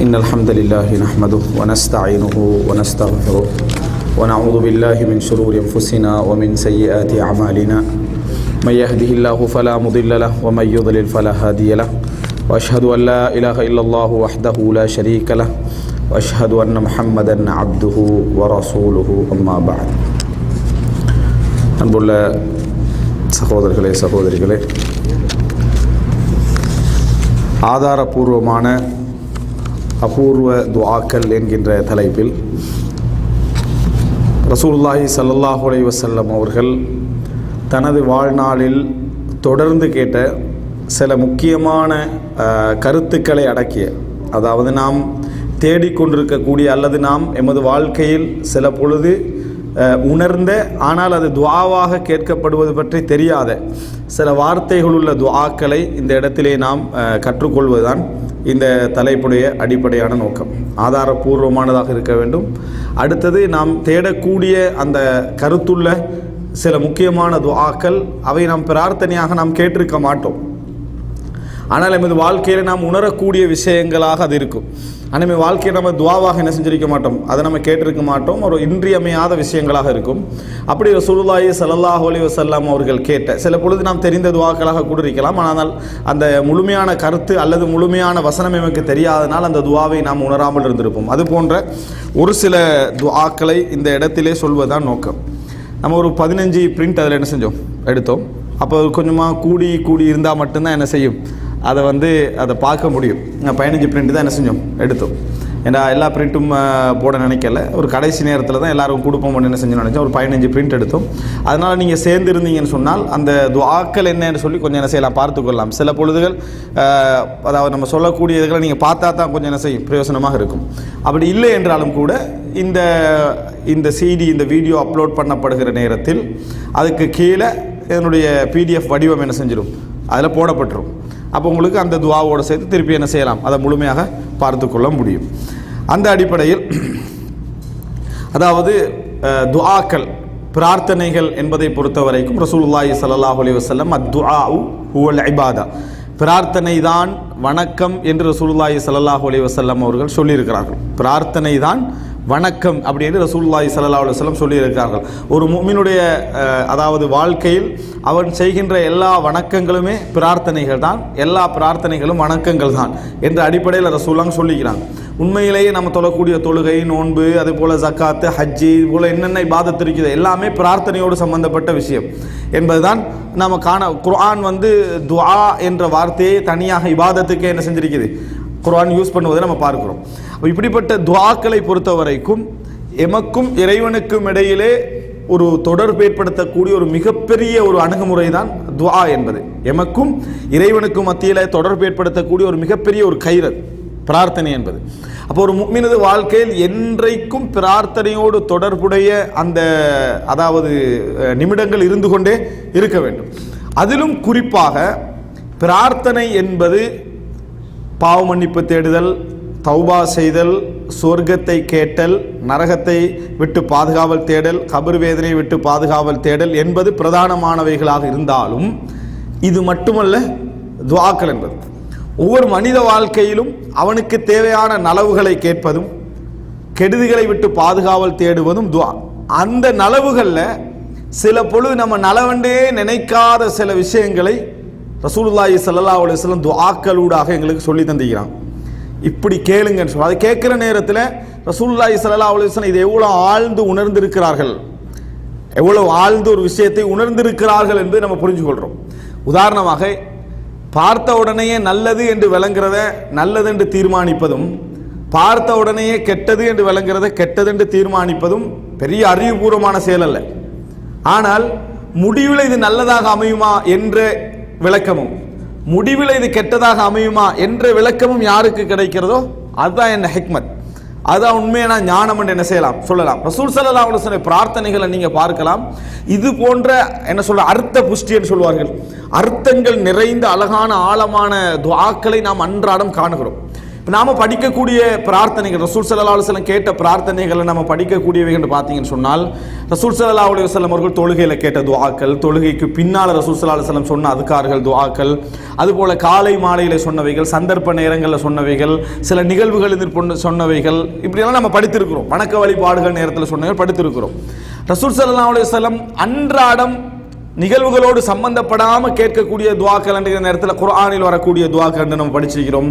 إن الحمد لله نحمده ونستعينه ونستغفره ونعوذ بالله من شرور أنفسنا ومن سيئات أعمالنا من يهده الله فلا مضل له ومن يضلل فلا هادي له وأشهد أن لا إله إلا الله وحده لا شريك له وأشهد أن محمدا عبده ورسوله أما بعد. அன்புள்ள சகோதரர்களே சகோதரிகளே, ஆதாரபூர்வமான அபூர்வ துஆக்கள் என்கின்ற தலைப்பில் ரசூலுல்லாஹி ஸல்லல்லாஹு அலைஹி வஸல்லம் அவர்கள் தனது வாழ்நாளில் தொடர்ந்து கேட்ட சில முக்கியமான கருத்துக்களை அடக்கிய, அதாவது நாம் தேடிக்கொண்டிருக்கக்கூடிய அல்லது நாம் எமது வாழ்க்கையில் சில பொழுது உணர்ந்த ஆனால் அது துஆவாக கேட்கப்படுவது பற்றி தெரியாத சில வார்த்தைகளுள்ள துஆக்களை இந்த இடத்திலே நாம் கற்றுக்கொள்வதுதான் இந்த தலைப்புடைய அடிப்படையான நோக்கம். ஆதாரபூர்வமானதாக இருக்க வேண்டும். அடுத்தது நாம் தேடக்கூடிய அந்த கருத்துள்ள சில முக்கியமான துஆக்கள், அவை நாம் பிரார்த்தனையாக நாம் கேட்டிருக்க மாட்டோம், ஆனால் எமது வாழ்க்கையில் நாம் உணரக்கூடிய விஷயங்களாக அது இருக்கும். ஆனால் நம்ம வாழ்க்கையை நம்ம துஆவாக என்ன செஞ்சிருக்க மாட்டோம், அதை நம்ம கேட்டிருக்க மாட்டோம், ஒரு இன்றியமையாத விஷயங்களாக இருக்கும். அப்படி ரசூலுல்லாஹி ஸல்லல்லாஹு அலைஹி வஸல்லம் அவர்கள் கேட்ட சில பொழுது நாம் தெரிந்த துஆக்களாக கூட இருக்கலாம், ஆனால் அந்த முழுமையான கருத்து அல்லது முழுமையான வசனம் நமக்கு தெரியாதனால் அந்த துஆவை நாம் உணராமல் இருந்திருப்போம். அது போன்ற ஒரு சில துஆக்களை இந்த இடத்திலே சொல்வதுதான் நோக்கம். நம்ம ஒரு 15 பிரிண்ட் அதில் என்ன செஞ்சோம், எடுத்தோம். அப்போ கொஞ்சமாக கூடி இருந்தால் மட்டும்தான் என்ன செய்யும், அதை பார்க்க முடியும். 15 பிரிண்ட் தான் என்ன செஞ்சோம், எடுத்தோம். ஏன்னா எல்லா பிரிண்ட்டும் போட நினைக்கல, ஒரு கடைசி நேரத்தில் தான் எல்லோரும் கொடுப்போம்னு என்ன செஞ்சோம் நினச்சோம். ஒரு 15 பிரிண்ட் எடுத்தோம். அதனால் நீங்கள் சேர்ந்துருந்தீங்கன்னு சொன்னால் அந்த துஆக்கள் என்னன்னு சொல்லி கொஞ்சம் என்ன செய்யலாம், பார்த்துக்கொள்ளலாம். சில பொழுதுகள் அதாவது நம்ம சொல்லக்கூடியதுகளை நீங்கள் பார்த்தா தான் கொஞ்சம் என்ன செய்யும், பிரயோசனமாக இருக்கும். அப்படி இல்லை என்றாலும் கூட இந்த CD இந்த வீடியோ அப்லோட் பண்ணப்படுகிற நேரத்தில் அதுக்கு கீழே என்னுடைய PDF வடிவம் என்ன செஞ்சிடும், அதில் போடப்பட்டுரும். அப்போ உங்களுக்கு அந்த துஆவோடு சேர்த்து திருப்பி என்ன செய்யலாம், அதை முழுமையாக பார்த்து கொள்ள முடியும். அந்த அடிப்படையில் அதாவது துஆக்கள் பிரார்த்தனைகள் என்பதை பொறுத்த வரைக்கும் ரசூலுல்லாஹி ஸல்லல்லாஹு அலைஹி வஸல்லம் அத்துஆஉ ஹுவல் இபாதா, பிரார்த்தனை தான் வணக்கம் என்று ரசூலுல்லாஹி ஸல்லல்லாஹு அலைஹி வஸல்லம் அவர்கள் சொல்லியிருக்கிறார்கள். பிரார்த்தனை தான் வணக்கம் அப்படின்னு ரசூலுல்லாஹி ஸல்லல்லாஹு அலைஹி வஸல்லம் சொல்லியிருக்கிறார்கள். ஒரு முஃமினுடைய அதாவது வாழ்க்கையில் அவன் செய்கின்ற எல்லா வணக்கங்களுமே பிரார்த்தனைகள் தான், எல்லா பிரார்த்தனைகளும் வணக்கங்கள் தான் என்ற அடிப்படையில் ரசூலுல்லாஹ் சொல்லிக்கிறாங்க. உண்மையிலேயே நம்ம தொழக்கூடிய தொழுகை, நோன்பு, அதே போல் ஜக்காத்து, ஹஜ்ஜி, இது போல் என்னென்ன இபாதத் இருக்குது எல்லாமே பிரார்த்தனையோடு சம்பந்தப்பட்ட விஷயம் என்பதுதான் நம்ம குர்ஆன் துஆ என்ற வார்த்தையை தனியாக இபாதத்துக்கே என்ன செஞ்சிருக்குது, குர்ஆன் யூஸ் பண்ணுவதை நம்ம பார்க்கிறோம். இப்படிப்பட்ட துஆக்களை பொறுத்த வரைக்கும் எமக்கும் இறைவனுக்கும் இடையிலே ஒரு தொடர்பு ஏற்படுத்தக்கூடிய ஒரு மிகப்பெரிய ஒரு அணுகுமுறை தான் துஆ என்பது. எமக்கும் இறைவனுக்கும் மத்தியில் தொடர்பு ஏற்படுத்தக்கூடிய ஒரு மிகப்பெரிய ஒரு கயிறு பிரார்த்தனை என்பது. அப்போ ஒரு முஃமினது வாழ்க்கையில் என்றைக்கும் பிரார்த்தனையோடு தொடர்புடைய அந்த அதாவது நிமிடங்கள் இருந்து கொண்டே இருக்க வேண்டும். அதிலும் குறிப்பாக பிரார்த்தனை என்பது பாவ மன்னிப்பு தேடுதல், தௌபா செய்தல், சொர்க்கத்தை கேட்டல், நரகத்தை விட்டு பாதுகாவல் தேடல், கபர் வேதனையை விட்டு பாதுகாவல் தேடல் என்பது பிரதானமானவைகளாக இருந்தாலும் இது மட்டுமல்ல துஆக்கள் என்பது. ஒவ்வொரு மனித வாழ்க்கையிலும் அவனுக்கு தேவையான நலவுகளை கேட்பதும் கெடுதிகளை விட்டு பாதுகாவல் தேடுவதும் துஆ. அந்த நலவுகளில் சில பொழுது நம்ம நலவண்டே நினைக்காத சில விஷயங்களை ரசூலுல்லாஹி ஸல்லல்லாஹு அலைஹி வஸல்லம் துஆக்களூடாக எங்களுக்கு சொல்லி தந்திக்கிறாங்க. இப்படி கேளுங்கன்னு சொல்லி அதை கேட்குற நேரத்தில் ரசூலுல்லாஹி ஸல்லல்லாஹு அலைஹி வஸல்லம் இதை எவ்வளோ ஆழ்ந்து உணர்ந்திருக்கிறார்கள், எவ்வளோ ஆழ்ந்து ஒரு விஷயத்தை உணர்ந்திருக்கிறார்கள் என்று நம்ம புரிஞ்சுக்கொள்கிறோம். உதாரணமாக பார்த்த உடனேயே நல்லது என்று விளங்குறத நல்லது என்று தீர்மானிப்பதும், பார்த்த உடனேயே கெட்டது என்று விளங்குறத கெட்டது என்று தீர்மானிப்பதும் பெரிய அறிவுபூர்வமான செயல் அல்ல. ஆனால் முடிவில் இது நல்லதாக அமையுமா என்ற விளக்கமும், முடிவில் இது கெட்டதாக அமையுமா என்ற விளக்கமும் யாருக்கு கிடைக்கிறதோ அதுதான் என்ன ஹிக்மத், அதுதான் உண்மையான ஞானம் என்று என்ன செய்யலாம், சொல்லலாம். ரசூல் ஸல்லல்லாஹு அலைஹி வஸல்லம் பிரார்த்தனைகளை நீங்க பார்க்கலாம். இது போன்ற என்ன சொல்ற அர்த்த புஷ்டி என்று சொல்வார்கள், அர்த்தங்கள் நிறைந்த அழகான ஆழமான துஆக்களை நாம் அன்றாடம் காணுகிறோம். நாம படிக்கக்கூடிய பிரார்த்தனைகள், ரசூல் ஸல்லல்லாஹு அலைஹி வஸல்லம் கேட்ட பிரார்த்தனைகளை நம்ம படிக்கக்கூடியவைகள் பார்த்தீங்கன்னு சொன்னால், ரசூல் ஸல்லல்லாஹு அலைஹி வஸல்லம் அவர்கள் தொழுகையில கேட்ட துஆக்கள், தொழுகைக்கு பின்னால் ரசூல் ஸல்லல்லாஹு அலைஹி வஸல்லம் சொன்ன அதுகார்கள், துஆக்கள், அதுபோல காலை மாலையில சொன்னவைகள், சந்தர்ப்ப நேரங்களில் சொன்னவைகள், சில நிகழ்வுகளில் சொன்னவைகள், இப்படியெல்லாம் நம்ம படித்திருக்கிறோம். வணக்க வழிபாடுகள் நேரத்தில் சொன்னவைகள் படித்திருக்கிறோம். ரசூல் ஸல்லல்லாஹு அலைஹி வஸல்லம் அன்றாடம் நிகழ்வுகளோடு சம்பந்தப்படாமல் கேட்கக்கூடிய துஆக்கள் என்ற நேரத்தில் குர்ஆனில் வரக்கூடிய துஆக்கள் என்று நம்ம படிச்சிருக்கிறோம்.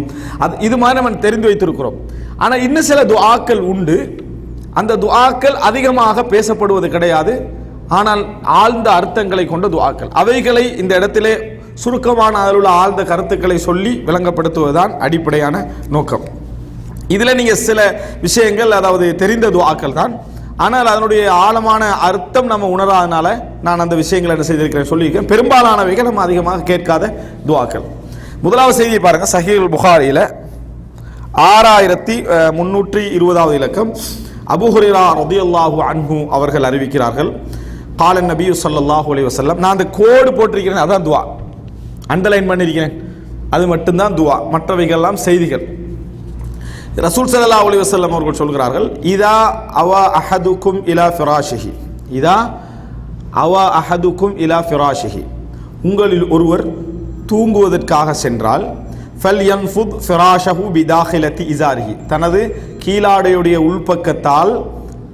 இது மாதிரி நம்ம தெரிந்து வைத்திருக்கிறோம். ஆனால் இன்னும் சில துஆக்கள் உண்டு. அந்த துஆக்கள் அதிகமாக பேசப்படுவது கிடையாது, ஆனால் ஆழ்ந்த அர்த்தங்களை கொண்ட துஆக்கள். அவைகளை இந்த இடத்திலே சுருக்கமான அதில் உள்ள ஆழ்ந்த கருத்துக்களை சொல்லி விளங்கப்படுத்துவதுதான் அடிப்படையான நோக்கம். இதில் நீங்கள் சில விஷயங்கள், அதாவது தெரிந்த துஆக்கள் தான், ஆனால் அதனுடைய ஆழமான அர்த்தம் நம்ம உணராதனால நான் அந்த விஷயங்களை என்ன செய்திருக்கிறேன் சொல்லியிருக்கேன். பெரும்பாலானவைகள் நம்ம அதிகமாக கேட்காத துஆக்கள். முதலாவது செய்தியை பாருங்க. சஹீஹுல் புகாரியில் 6320வது இலக்கம். அபூ ஹுரைரா ரலியல்லாஹு அன்ஹு அவர்கள் அறிவிக்கிறார்கள், கால நபி ஸல்லல்லாஹு அலைஹி வஸல்லம். நான் அந்த கோடு போட்டிருக்கிறேன், அதான் துஆ, அண்டர்லைன் பண்ணியிருக்கிறேன், அது மட்டும்தான் துஆ, மற்றவைகள்லாம் செய்திகள். ரசூல் ஸல்லல்லாஹு அலைஹி வஸல்லம் அவர்கள் சொல்கிறார்கள், இதா அவா அஹதுக்கும் இலா ஃபிராஷிஹி, இதா அவா அஹதுக்கும் இலா ஃபிராஷிஹி, உங்களில் ஒருவர் தூங்குவதற்காக சென்றால், ஃபல் யன்ஃபுத் ஃபிராஷஹு பிதாஹிலத்தி இஸாரிஹி, தனது கீழாடையுடைய உள்பக்கத்தால்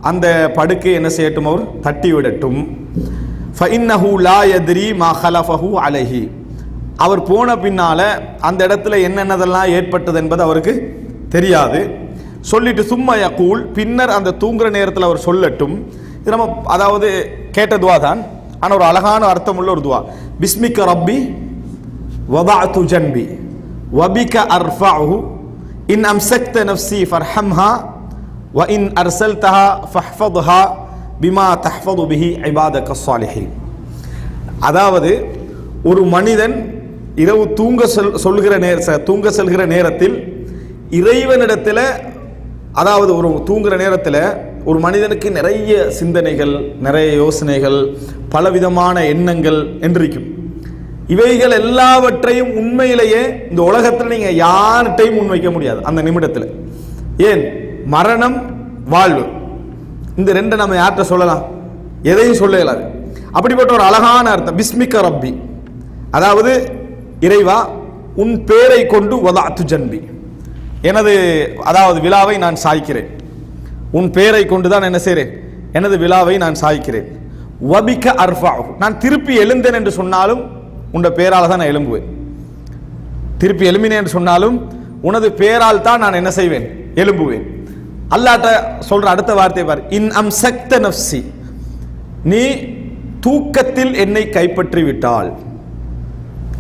அந்த படுக்கை என்ன செய்யட்டும், அவர் தட்டி விடட்டும். ஃபஇன்னஹு லா யத்ரி மா ஹலஃபஹு அலைஹி, அவர் போன பின்னால அந்த இடத்துல என்னென்னதெல்லாம் ஏற்பட்டது என்பது அவருக்கு தெரியாது. சொல்லிட்டு சும்மா யகூல், பின்னர் அந்த தூங்குற நேரத்தில் அவர் சொல்லட்டும். இது நம்ம அதாவது கேட்ட துவா தான், ஆனால் ஒரு அழகான அர்த்தம் உள்ள ஒரு துவா. பிஸ்மிக்க ரப்பி வதஅது ஜன்பி வபிக அர்ஃபஉஹு இன் அம்சக்த நஃப்ஸி ஃபர்ஹம்ஹா வ இன் அர்ஸல்தஹா ஃபஹ்ஃபத்ஹா பிமா தஹ்ஃபது பிஹி இபாதக ஸாலிஹீன். அதாவது ஒரு மனிதன் இரவு தூங்க செல்கிற நேரத்தில் இறைவனிடத்தில், அதாவது ஒரு தூங்குற நேரத்தில் ஒரு மனிதனுக்கு நிறைய சிந்தனைகள், நிறைய யோசனைகள், பலவிதமான எண்ணங்கள் என்றிருக்கும். இவைகள் எல்லாவற்றையும் உண்மையிலேயே இந்த உலகத்தில் நீங்கள் யார்கிட்டையும் முன்வைக்க முடியாது அந்த நிமிடத்தில். ஏன்? மரணம், வாழ்வு, இந்த ரெண்டை நம்ம யார்கிட்ட சொல்லலாம்? எதையும் சொல்ல இயலாது. அப்படிப்பட்ட ஒரு அழகான அர்த்தம் பிஸ்மிக்க ரப்பி, அதாவது இறைவா உன் பேரை கொண்டு வதஅது ஜன்பி, எனது அதாவது விழாவை நான் சாய்க்கிறேன். உன் பேரை கொண்டுதான் என்ன செய்கிறேன்? எனது விழாவை நான் சாய்க்கிறேன். வபிக அர்ஃபஉஹு, நான் திருப்பி எழுந்தேன் என்று சொன்னாலும் உன் பேரால் தான் நான் எழும்புவேன். திருப்பி எழும்பினேன் என்று சொன்னாலும் உனது பேரால் தான் நான் என்ன செய்வேன்? எழும்புவேன். அல்லாஹ்ட்ட சொல்ற அடுத்த வார்த்தை பார், இன் அம்சக்த நஃப்ஸி, நீ தூக்கத்தில் என்னை கைப்பற்றி விட்டால்,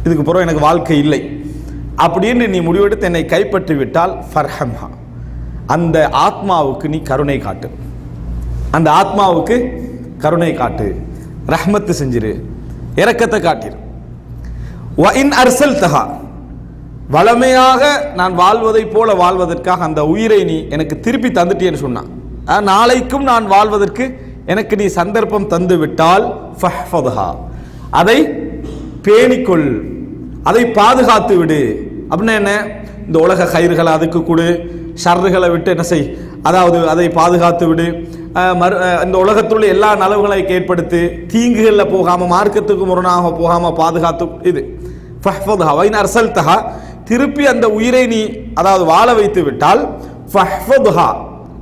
இதுக்கு பிறகு எனக்கு வாழ்க்கை இல்லை அப்படின்னு நீ முடிவெடுத்து என்னை கைப்பற்றி விட்டால், ஃபர்ஹம்ஹா, அந்த ஆத்மாவுக்கு நீ கருணை காட்டு, அந்த ஆத்மாவுக்கு கருணை காட்டு, ரஹ்மத்து செஞ்சிரு, இரக்கத்தை காட்டிரு. வ இன் அர்ஸல்தஹா, வளமையாக நான் வாழ்வதை போல வாழ்வதற்காக அந்த உயிரை நீ எனக்கு திருப்பி தந்துட்டேன்னு சொன்னான், நாளைக்கும் நான் வாழ்வதற்கு எனக்கு நீ சந்தர்ப்பம் தந்து விட்டால், ஃபஹ்ஃபத்ஹா, அதை பேணிக்கொள், அதை பாதுகாத்து விடு. அப்படின்னா என்ன? இந்த உலக கயிறுகளை அதுக்கு கொடு, ஷர்றுகளை விட்டு என்ன செய், அதாவது அதை பாதுகாத்து விடு. இந்த உலகத்துள்ள எல்லா நலவுகளை ஏற்படுத்தி தீங்குகளில் போகாமல், மார்க்கத்துக்கு முரணாக போகாமல் பாதுகாத்து இது. ஃபஹ்ஃபத்ஹா வ இன் அர்ஸல்தஹா, திருப்பி அந்த உயிரை நீ அதாவது வாழ வைத்து விட்டால், ஃபஹ்ஃபத்ஹா,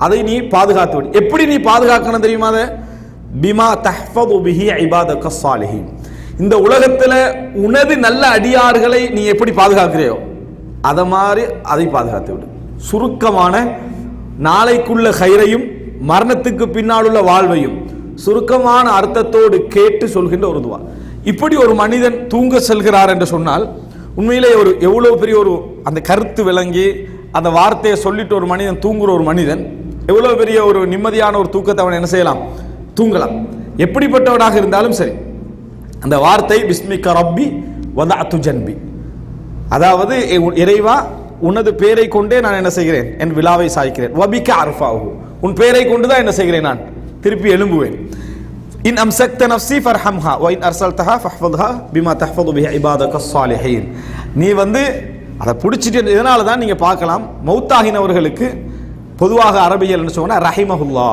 அதை நீ பாதுகாத்து விடு. எப்படி நீ பாதுகாக்கணும் தெரியுமா? அதை பிமா தஹ்ஃபது பிஹி இபாதக ஸாலிஹீன், இந்த உலகத்தில் உனது நல்ல அடியார்களை நீ எப்படி பாதுகாக்கிறையோ அதை மாதிரி அதை பாதுகாத்து விடு. சுருக்கமான நாளைக்குள்ள கயிறையும் மரணத்துக்கு பின்னால் உள்ள வாழ்வையும் சுருக்கமான அர்த்தத்தோடு கேட்டு சொல்கின்ற ஒரு துவா. இப்படி ஒரு மனிதன் தூங்க செல்கிறார் என்று சொன்னால் உண்மையிலே ஒரு எவ்வளவு பெரிய ஒரு அந்த கருத்து விளங்கி அந்த வார்த்தையை சொல்லிட்டு ஒரு மனிதன் தூங்குற ஒரு மனிதன் எவ்வளவு பெரிய ஒரு நிம்மதியான ஒரு தூக்கத்தை அவன் என்ன செய்யலாம்? தூங்கலாம். எப்படிப்பட்டவனாக இருந்தாலும் சரி, அந்த வார்த்தை பிஸ்மிக்க ரப்பி வதஅது ஜன்பி, அதாவது இறைவா உனது பேரை கொண்டே நான் என்ன செய்கிறேன்? என் விழாவை சாய்க்கிறேன். வபிக அர்ஃபஉஹு, உன் பேரை கொண்டு தான் என்ன செய்கிறேன்? நான் திருப்பி எழும்புவேன். இன் அம்சக்த நஃப்ஸி ஃபர்ஹம்ஹா வ இன் அர்ஸல்தஹா ஃபஹ்ஃபத்ஹா பிமா தஹ்ஃபது பிஹி இபாதக ஸாலிஹீன், நீ அதை பிடிச்சிட்டு இதனால தான் நீங்கள் பார்க்கலாம் மௌத்தாகினவர்களுக்கு பொதுவாக அரபியல்னு சொன்னால் ரஹிமஹுல்லா,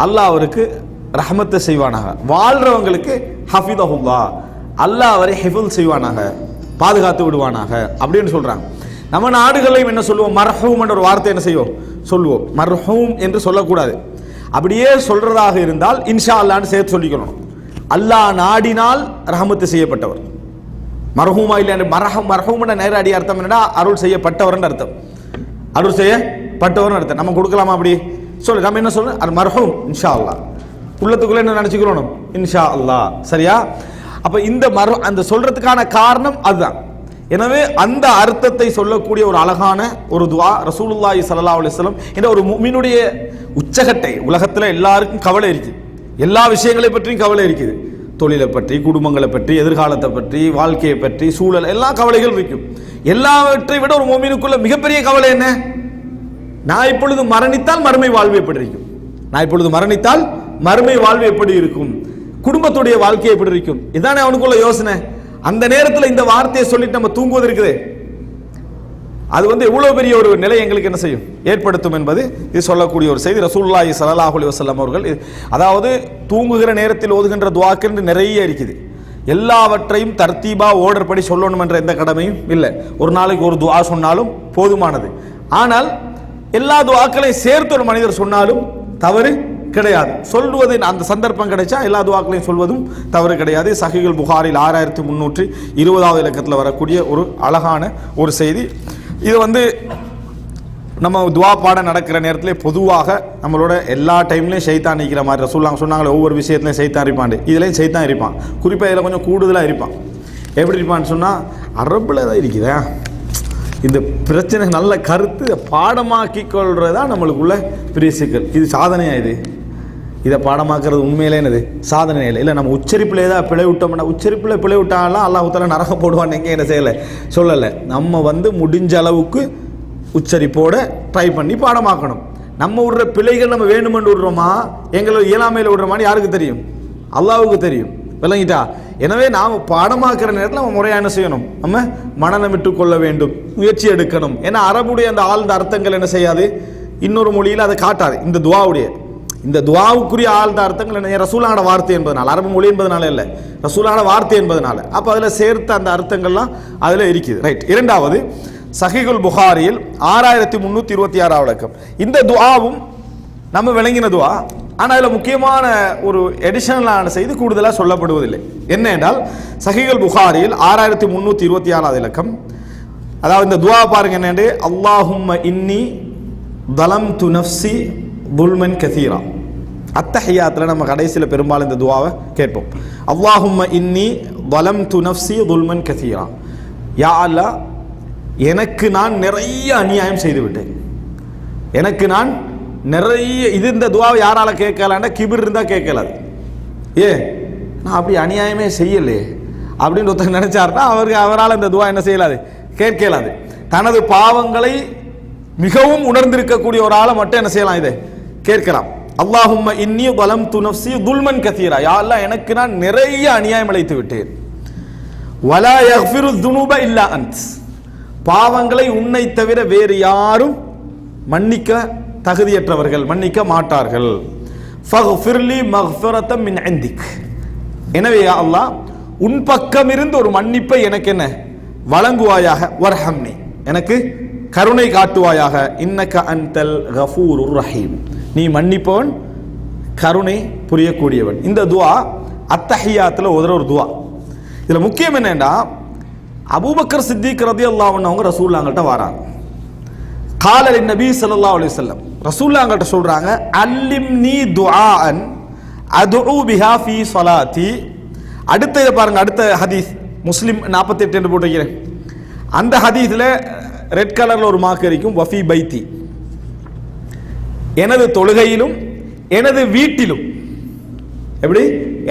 அல்லாஹ் அவருக்கு ரஹமத்தை செய்வானாக. வாழ்றவங்களுக்கு ஹஃபிதஹுல்லா, அல்லாஹ் அவரை ஹிஃபுல் செய்வானாக, பாதுகாத்து விடுவானாக அப்படின்னு சொல்றாங்க. நம்ம நாடுகளையும் என்ன சொல்லுவோம், மர்ஹூம் என்ற ஒரு வார்த்தை என்ன செய்வோம் சொல்லுவோம். மர்ஹூம் என்று சொல்லக்கூடாது. அப்படியே சொல்றதாக இருந்தால் இன்ஷா அல்லான்னு சேர்த்து சொல்லிக்கணும். அல்லாஹ் நாடினால் ரஹமத்து செய்யப்பட்டவர். மர்ஹூமா இல்லையா, மர்ஹூம் நேரடி அர்த்தம் என்னன்னா அருள் செய்யப்பட்டவர் அர்த்தம். அருள் செய்யப்பட்டவர் அர்த்தம். நம்ம கொடுக்கலாமா அப்படி சொல்லு? நம்ம என்ன சொல்றோம், அது மர்ஹூம் இன்ஷா அல்லாஹ். உள்ளத்துக்குள்ள என்ன நினைச்சுக்கிறோம், இன்ஷா அல்லாஹ். சரியா? அப்ப இந்த அந்த சொல்றதுக்கான காரணம் அதுதான். எனவே அந்த அர்த்தத்தை சொல்லக்கூடிய ஒரு அழகான ஒரு துஆ ரசூலுல்லாஹி ஸல்லல்லாஹு அலைஹி வஸல்லம் என்ற ஒரு முஃமினுடைய உச்சகட்டை. உலகத்துல எல்லாருக்கும் கவலை இருக்குது, எல்லா விஷயங்களை பற்றியும் கவலை இருக்குது. தொழிலை பற்றி, குடும்பங்களை பற்றி, எதிர்காலத்தை பற்றி, வாழ்க்கையை பற்றி, சூழல், எல்லா கவலைகள் இருக்கும். எல்லாவற்றை விட ஒரு முஃமினுக்குள்ள மிகப்பெரிய கவலை என்ன? நான் இப்பொழுது மரணித்தால் மறுமை வாழ்வு எப்படி இருக்கும்? நான் இப்பொழுது மரணித்தால் மறுமை வாழ்வு எப்படி இருக்கும்? குடும்பத்துடைய வாழ்க்கை எப்படி இருக்கும்? இதானே அவனுக்குள்ள யோசனை. அந்த நேரத்தில் இந்த வார்த்தையை சொல்லிட்டு நம்ம தூங்குவது இருக்குது, அது எவ்வளவு பெரிய ஒரு நிலை எங்களுக்கு என்ன செய்யும் ஏற்படுத்தும் என்பது இது சொல்லக்கூடிய ஒரு செய்தி. ரசூலுல்லாஹி ஸல்லல்லாஹு அலைஹி வஸல்லம் அவர்கள் அதாவது தூங்குகிற நேரத்தில் ஓதுகின்ற துஆக்கள் நிறைய இருக்குது. எல்லாவற்றையும் தர்த்தீபா ஓர்டர் படி சொல்லணும் என்ற எந்த கடமையும் இல்லை. ஒரு நாளைக்கு ஒரு துஆ சொன்னாலும் போதுமானது. ஆனால் எல்லா துஆக்களையும் சேர்த்து ஒரு மனிதர் சொன்னாலும் தவறு கிடையாது. சொல்வது அந்த சந்தர்ப்பம் கிடைச்சா எல்லா துஆக்களையும் சொல்வதும் தவறு கிடையாது. சஹீஹுல் புகாரில் 6320வது இலக்கத்தில் வரக்கூடிய ஒரு அழகான ஒரு செய்தி. இது நம்ம துஆ பாட நடக்கிற நேரத்திலே பொதுவாக நம்மளோட எல்லா டைம்லையும் ஷைத்தான் நிற்கிற மாதிரி ரசூலுல்லாஹ் சொன்னாங்களே, ஒவ்வொரு விஷயத்துலையும் ஷைத்தான் இருப்பான். இதுலேயும் ஷைத்தான் இருப்பான். குறிப்பாக இதில் கொஞ்சம் கூடுதலாக இருப்பான். எப்படி இருப்பான்னு சொன்னால், அரபில் தான் இருக்குதா இந்த பிரச்சனை நல்ல கருத்து பாடமாக்கி கொள்றதா நம்மளுக்குள்ள பெரிய சிக்கல். இது சாதனையா? இதை பாடமாக்குறது உண்மையிலே என்னது சாதனை இல்லை. இல்லை நம்ம உச்சரிப்பில் ஏதாவது பிழை விட்டோம்னா, உச்சரிப்பில் பிழை விட்டாலாம் அல்லாஹ் தஆலா நரகம் போடுவான்னு எங்கே என்ன செய்யலை சொல்லலை. நம்ம முடிஞ்ச அளவுக்கு உச்சரிப்போட ட்ரை பண்ணி பாடமாக்கணும். நம்ம விடுற பிழைகள் நம்ம வேணுமென்று விடுறோமா, எங்களை இயலாமையில் விடுறோமான்னு யாருக்கு தெரியும்? அல்லாஹ்வுக்கு தெரியும். விளங்கிட்டா? எனவே நாம் பாடமாக்குற நேரத்தில் நம்ம முறையாக என்ன செய்யணும், நம்ம மனநம் விட்டு கொள்ள வேண்டும், முயற்சி எடுக்கணும். ஏன்னா அரபுடைய அந்த ஆழ்ந்த அர்த்தங்கள் என்ன செய்யாது, இன்னொரு மொழியில் அதை காட்டாது. இந்த துஆவுக்குரிய ஆழ்ந்த அர்த்தங்கள் என்ன, ரசூலான வார்த்தை என்பதனால, அரபு மொழி என்பதனால இல்லை, ரசூலான வார்த்தை என்பதனால. அப்போ அதில் சேர்த்த அந்த அர்த்தங்கள்லாம் அதில் இருக்குது. ரைட். இரண்டாவது சஹீஹுல் புகாரியில் 6326 இலக்கம். இந்த துஆவும் நம்ம விளங்கின துஆ. ஆனால் அதில் முக்கியமான ஒரு எடிஷனலான செய்தி கூடுதலாக சொல்லப்படுவதில்லை. என்ன என்றால் சஹீஹுல் புகாரியில் 6326 இலக்கம். அதாவது இந்த துஆ பாருங்க என்னண்டு, அல்லாஹும்ம இன்னி தலம்து நஃப்ஸி துல்மன் கதீரா. அத்தஹியாத்தில் நம்ம கடைசியில் பெரும்பாலும் இந்த துஆவை கேட்போம். அல்லாஹும்ம இன்னி தலம்து நஃப்ஸி துல்மன் கதீரா. யா அல்லாஹ், எனக்கு நான் நிறைய அநியாயம் செய்து விட்டேன், எனக்கு நான் நிறைய. இந்த துஆவை யாரால கேட்கலான்னா கிபிர் இருந்தால் கேட்கலாது. நான் அப்படி அநியாயமே செய்யலையே அப்படின்னு ஒருத்தர் நினைச்சாருன்னா அவரால் இந்த துஆ என்ன செய்யலாது, கேட்கலாது. தனது பாவங்களை மிகவும் உணர்ந்திருக்கக்கூடிய ஒரு ஆளை மட்டும் என்ன செய்யலாம், இதை கேட்கலாம். அல்லாஹும்ம இன்னி வலம்து நஃப்ஸி துல்மன் கதீரா. யா அல்லாஹ், எனக்கு நான் நிறைய அநியாயம் இழைத்து விட்டேன். வலா யக்ஃபிரு துனூப இல்லா அன்த். பாவங்களை உன்னை தவிர வேறு யாரும் மன்னிக்க தகுதியற்றவர்கள், மன்னிக்க மாட்டார்கள். ஃபக்ஃபிர்லி மக்ஃபிரத்தம் மின் இந்திக். எனவே யா அல்லாஹ், உன் பக்கம் இருந்து ஒரு மன்னிப்பை எனக்கு என்ன வழங்குவாயாக. வர்ஹம்னி, எனக்கு கருணை காட்டுவாயாக. இன்னக அன்தல் கஃபூருர் ரஹீம், நீ மன்னிப்பவன், கருணை புரியக்கூடியவன். இந்த துஆ அத்தஹியாத்தில் ஓதுற ஒரு துஆ. இதில் முக்கியம் என்னன்னா, அபூபக்கர் சித்திக் ரலியல்லாஹு அன்ஹு அவங்க ரசூலுல்லாஹ்கிட்ட வராங்க. கால நபி ஸல்லல்லாஹு அலைஹி வஸல்லம், ரசூலுல்லாஹ்கிட்ட சொல்றாங்க, அல்லிம்னி துஆஅன் அதுஉ பிஹா ஃபீ ஸலாத்தி. அடுத்த பாருங்க, அடுத்த ஹதீஸ் முஸ்லிம் 48 என்று போட்டுக்கிறேன். அந்த ஹதீஸில் ரெட் கலர்ல ஒரு மார்க் இருக்கும், வஃபி பைத்தி, எனது தொழுகையிலும் எனது வீட்டிலும். எப்படி?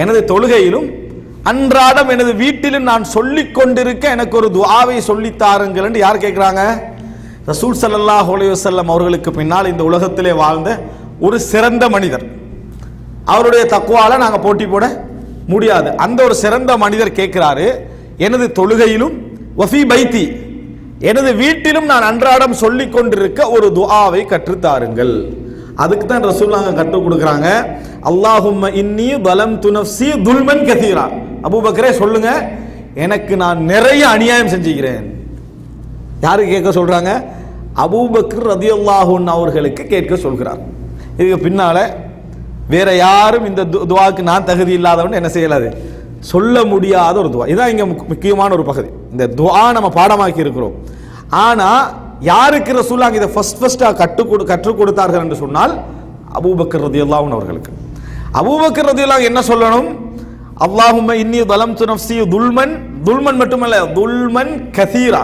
எனது தொழுகையிலும் அன்றாடம் எனது வீட்டிலும் நான் சொல்லிக் கொண்டிருக்க எனக்கு ஒரு துஆவை சொல்லித்தாருங்கள் என்று யார் கேட்கிறாங்க? ரசூல் ஸல்லல்லாஹு அலைஹி வஸல்லம் அவர்களுக்கு பின்னால் இந்த உலகத்திலே வாழ்ந்த ஒரு சிறந்த மனிதர். அவருடைய தக்வால நாங்கள் போட்டி போட முடியாது. அந்த ஒரு சிறந்த மனிதர் கேட்கிறாரு, எனது தொழுகையிலும் வஃபி பைத்தி, எனது வீட்டிலும் நான் அன்றாடம் சொல்லிக் கொண்டிருக்க ஒரு துஆவை கற்றுத்தாருங்கள். அதுக்கு தான் ரசூலுல்லாஹ் கற்றுக் கொடுக்குறாங்க. அல்லாஹும்ம இன்னி பலம்து நஃப்ஸி துல்மன் கதீரா. அபூபக்கரே சொல்லுங்க, எனக்கு நான் நிறைய அநியாயம் செஞ்சுக்கிறேன். யாருக்கு கேட்க சொல்றாங்க? அபூபக்கர் ரலியல்லாஹு அன்ஹு அவர்களுக்கு கேட்க சொல்கிறார். இதுக்கு பின்னால வேற யாரும் இந்த துஆக்கு நான் தகுதி இல்லாதவன் என்ன செய்யலாது, சொல்ல முடியாத ஒரு துஆ. இதான் இங்க முக்கியமான ஒரு பகுதி. இந்த துஆ நம்ம பாடமாக்கி இருக்கிறோம். ஆனா யாருக்கு ரசூலுல்லாஹ் இதை ஃபர்ஸ்டா கற்றுக் கொடுத்தார்கள் என்று சொன்னால் அபூபக்கர் ரலியல்லாஹு அன்ஹு அவர்களுக்கு. அபூபக்கர் ரலியல்லாஹு என்ன சொல்லணும்? அல்லாஹும்ம இன்னி ظلمت نفسي துல்மன் மட்டுமல்ல, துல்மன் கதீரா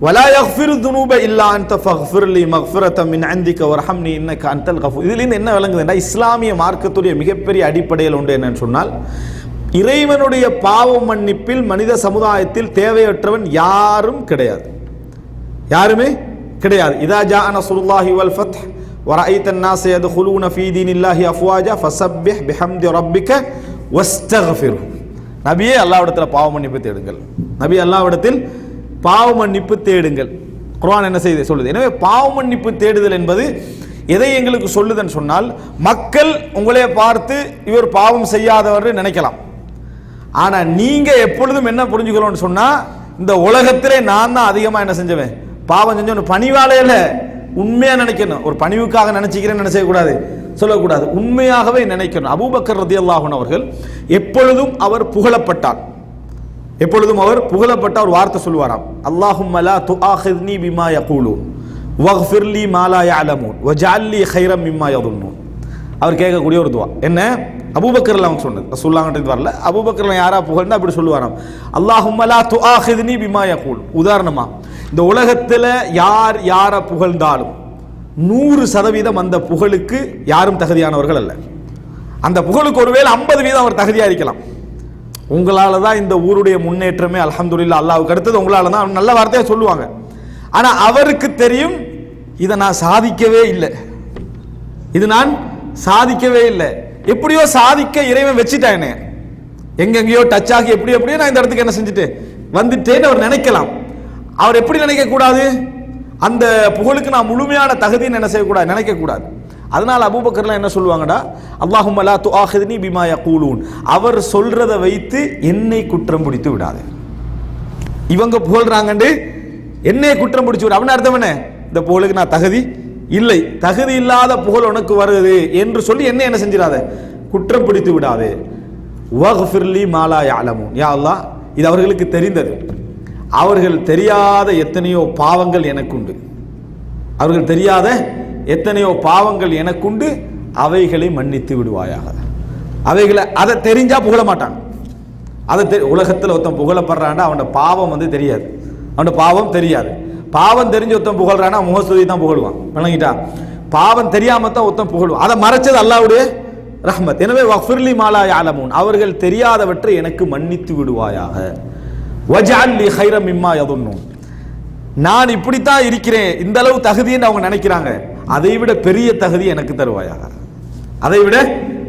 வலா யக்ஃபிரு ذنوب இல்லா அன்த ஃபக்ஃபிர் லி மக்ஃபிரத மின் இன்திக வர்ஹம்னி இன்னக அன்தல் கஃபூர். இதிலிருந்து என்ன விளங்குதுன்னா, இஸ்லாமிய மார்க்கத்துடைய மிகப்பெரிய அடிப்படையில் உண்டு என்னன்னு சொன்னால், இறைவனுடைய பாவ மன்னிப்பில் மனித சமுதாயத்தில் தேவையற்றவன் யாரும் கிடையாது, யாருமே கிடையாது. இதா ஜாஅ நஸ்ருல்லாஹி வல் ஃபத்ஹ் வரஐத الناس يدخلون في دين الله افواجا فسبح بحمد ربك واستغفر. நபியே அல்லாஹ்விடத்தில் பாவ மன்னிப்பு தேடுங்கள், நபி அல்லாஹ்விடத்தில் பாவ மன்னிப்பு தேடுங்கள். குர்ஆன் என்ன செய்து சொல்லுது? எனவே பாவ மன்னிப்பு தேடுதல் என்பது எதை எங்களுக்கு சொல்லுதுன்னு சொன்னால், மக்கள் உங்களே பார்த்து இவர் பாவம் செய்யாதவர் நினைக்கலாம். ஆனா நீங்க எப்பொழுதும் என்ன புரிஞ்சுக்கணும்னு சொன்னா, இந்த உலகத்திலே நான் தான் அதிகமா என்ன செஞ்சவன், பாவம் செஞ்சவன். பணிவாளையில உண்மையா நினைக்கணும். ஒரு பணிவுக்காக நினைச்சுக்கிறேன்னு நினைச்ச கூடாது, சொல்லக்கூடாது, உண்மையாகவே நினைக்கணும். அபூபக்கர் ரலியல்லாஹு அன்ஹு அவர்கள் எப்பொழுதும் அவர் புகழப்பட்டார், எப்பொழுதும் அவர் புகழப்பட்ட ஒரு வார்த்தை சொல்வாராம், அல்லாஹும்ம லா துஆஹித்னி பிமா யகூலூன் வக்ஃபிர் லி மா லா யஅலமூன் வஜஅல் லி கைரம் மிம்மா யظنون. அவர் கேட்கக்கூடிய ஒரு துஆ என்ன? அபூபக்கர்ல அவங்க சொன்னது, ரசூலுல்லாஹ்ன்றது வரல. அபூபக்கர்ல யாரா புகழ்ந்தா அப்படி சொல்லுவாராம், அல்லாஹும்ம லா துஆஹித்னி பிமா யகூல். உதாரணமா, இந்த உலகத்துல யார் யாரை புகழ்ந்தாலும் 100% அந்த புகழுக்கு யாரும் தகுதியானவர்கள் அல்ல. அந்த புகழுக்கு ஒருவேளை 50% அவர் தகுதியா இருக்கலாம். உங்களால தான் இந்த ஊருடைய முன்னேற்றமே அல்ஹம்துலில்லாஹ், அல்லாஹ்வுக்கு அடுத்தது உங்களால தான், நல்ல வார்த்தையா சொல்லுவாங்க. ஆனா அவருக்கு தெரியும், இதை நான் சாதிக்கவே இல்லை, இது நான் சாதிக்கவே இல்லை. எப்படியோ சாதிக்க இறைவன் வச்சுட்டானே, எங்கெங்கயோ டச் ஆகி எப்படியோ நான் இந்த இடத்துக்கு என்ன செஞ்சுட்டு வந்துட்டேன்னு அவர் நினைக்கலாம். அவர் எப்படி நினைக்க கூடாது? அந்த புகழுக்கு நான் முழுமையான தகுதின்னு என்ன செய்யக்கூடாது, நினைக்க கூடாது. அதனால அபூபக்கர்லாம் என்ன சொல்லுவாங்கடா, அல்லாஹும்ம லா துஆஹித்னி பிமா யகூலூன். அவர் சொல்றதை வைத்து என்னை குற்றம் பிடித்து விடாதே. இவங்க புகழ்றாங்கண்டு என்னை குற்றம் பிடிச்சு விட, அப்படின்னு அர்த்தம் என்ன? இந்த புகழுக்கு நான் தகுதி இல்லை, தகுதி இல்லாத புகழ் உனக்கு வருது என்று சொல்லி என்ன செஞ்சிடாத, குற்றம் பிடித்து விடாதே. வக்ஃபிர் லி மா லா யஅலமூன். யா அல்லாஹ், இது அவர்களுக்கு தெரிந்தது, அவர்கள் தெரியாத எத்தனையோ பாவங்கள் எனக்குண்டு, அவர்கள் தெரியாத எத்தனையோ பாவங்கள் எனக்குண்டு, அவைகளை மன்னித்து விடுவாயாக. அவைகளை அதை தெரிஞ்சா புகழ மாட்டாங்க. அதை உலகத்தில் ஒருத்தன் புகழப்படுறான்னா அவனோட பாவம் தெரியாது, அவனோட பாவம் தெரியாது. பாவம் தெரிஞ்சு ஒருத்தன் புகழ்றானா முகஸ்துதி தான் புகழுவான், விளங்கிட்டா? பாவம் தெரியாம தான் ஒருத்தன் புகழுவான். அதை மறைச்சது அல்லாஹ்வுடைய ரஹ்மத். எனவே வக்ஃபிர் லி மா லா யஅலமூன், அவர்கள் தெரியாதவற்றை எனக்கு மன்னித்து விடுவாயாக. வஜஅல் லி கைரம் மிம்மா யظنون, நான் இப்படித்தான் இருக்கிறேன், இந்த அளவு தகுதின்னு அவங்க நினைக்கிறாங்க, அதை விட பெரிய தகுதி எனக்கு தருவாயாக. அதை விட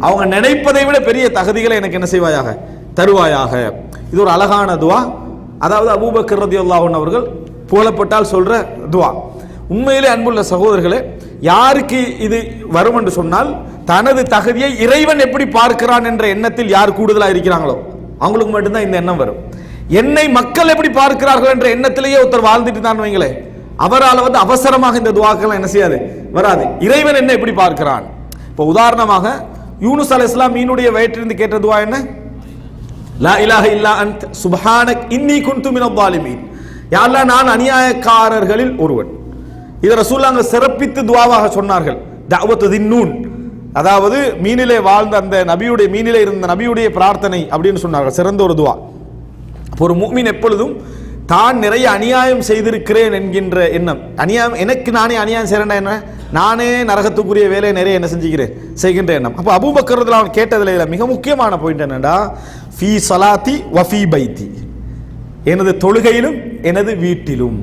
அவங்க நினைப்பதை விட பெரிய தகுதிகளை எனக்கு என்ன செய்வாயாக, தருவாயாக. இது ஒரு அழகான துவா. அதாவது அபூபக்கர் ரலியல்லாஹு அன்ஹு அவர்கள் புகழப்பட்டால் சொல்ற துவா. உண்மையிலே அன்புள்ள சகோதரர்களே, யாருக்கு இது வரும் என்று சொன்னால், தனது தகுதியை இறைவன் எப்படி பார்க்கிறான் என்ற எண்ணத்தில் யார் கூடுதலா இருக்கிறாங்களோ அவங்களுக்கு மட்டும்தான் இந்த எண்ணம் வரும். என்னை மக்கள் எப்படி பார்க்கிறார்கள் என்ற எண்ணத்திலேயே ஒருத்தர் வாழ்ந்துட்டு தான் வைங்களே, அவரால் அவசரமாக இந்த துவாக்கள் என்ன செய்யாது, வராது. இறைவன் என்ன எப்படி பார்க்கிறான்? இப்போ உதாரணமாக யூனுஸ் அலைஹிஸ்ஸலாம் மீனுடைய வயிற்றிலிருந்து கேட்ட துவா என்ன? லா இலாஹ இல்லா அன்த் சுப்ஹானக் இன்னி குன்து மினல் ஸாலிமீன். யா அல்லாஹ், நான் அநியாயக்காரர்களில் ஒருவன். இதை ரசூலுல்லாஹ் சிறப்பித்து துவாவாக சொன்னார்கள். தஅவத்து தின்னூன், அதாவது மீனிலே வாழ்ந்த அந்த நபியுடைய, மீனிலே இருந்த நபியுடைய பிரார்த்தனை அப்படின்னு சொன்னார்கள். சிறந்த ஒரு துவா. ஒரு முஃமின் எப்பொழுதும் தான் நிறைய அநியாயம் செய்திருக்கிறேன் என்கின்ற எண்ணம், அநியாயம் எனக்கு நானே அநியாயம் செய்யறேன், என்ன நானே நரகத்துக்குரிய வேலையை நிறைய என்ன செஞ்சுக்கிறேன், செய்கின்ற எண்ணம். அப்போ அபூபக்கர் ரலியல்லாஹு அன்ஹு கேட்டதுல இதில் மிக முக்கியமான பாயிண்ட் என்னடா, ஃபீ ஸலாத்தி வ ஃபீ பைத்தி, எனது தொழுகையிலும் எனது வீட்டிலும்.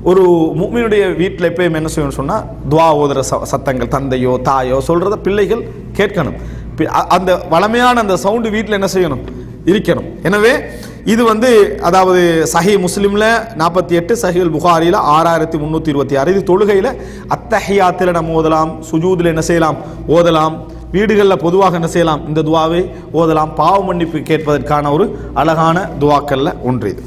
ஒரு முஃமினுடைய வீட்டில் எப்பயும் என்ன செய்யணும்னு சொன்னால், துவா ஓதுற சத்தங்கள் தந்தையோ தாயோ சொல்கிறத பிள்ளைகள் கேட்கணும். அந்த வளமையான அந்த சவுண்டு வீட்டில் என்ன செய்யணும், இருக்கணும். எனவே இது அதாவது சஹீ முஸ்லிமில் 48, சஹீல் புகாரியில் 6326. இது தொழுகையில் அத்தஹியாத்தில் நம்ம ஓதலாம், சுஜூதில் என்ன செய்யலாம் ஓதலாம், வீடுகளில் பொதுவாக என்ன செய்யலாம் இந்த துவாவை ஓதலாம். பாவ மன்னிப்பு கேட்பதற்கான ஒரு அழகான துவாக்கல்ல ஒன்று இது.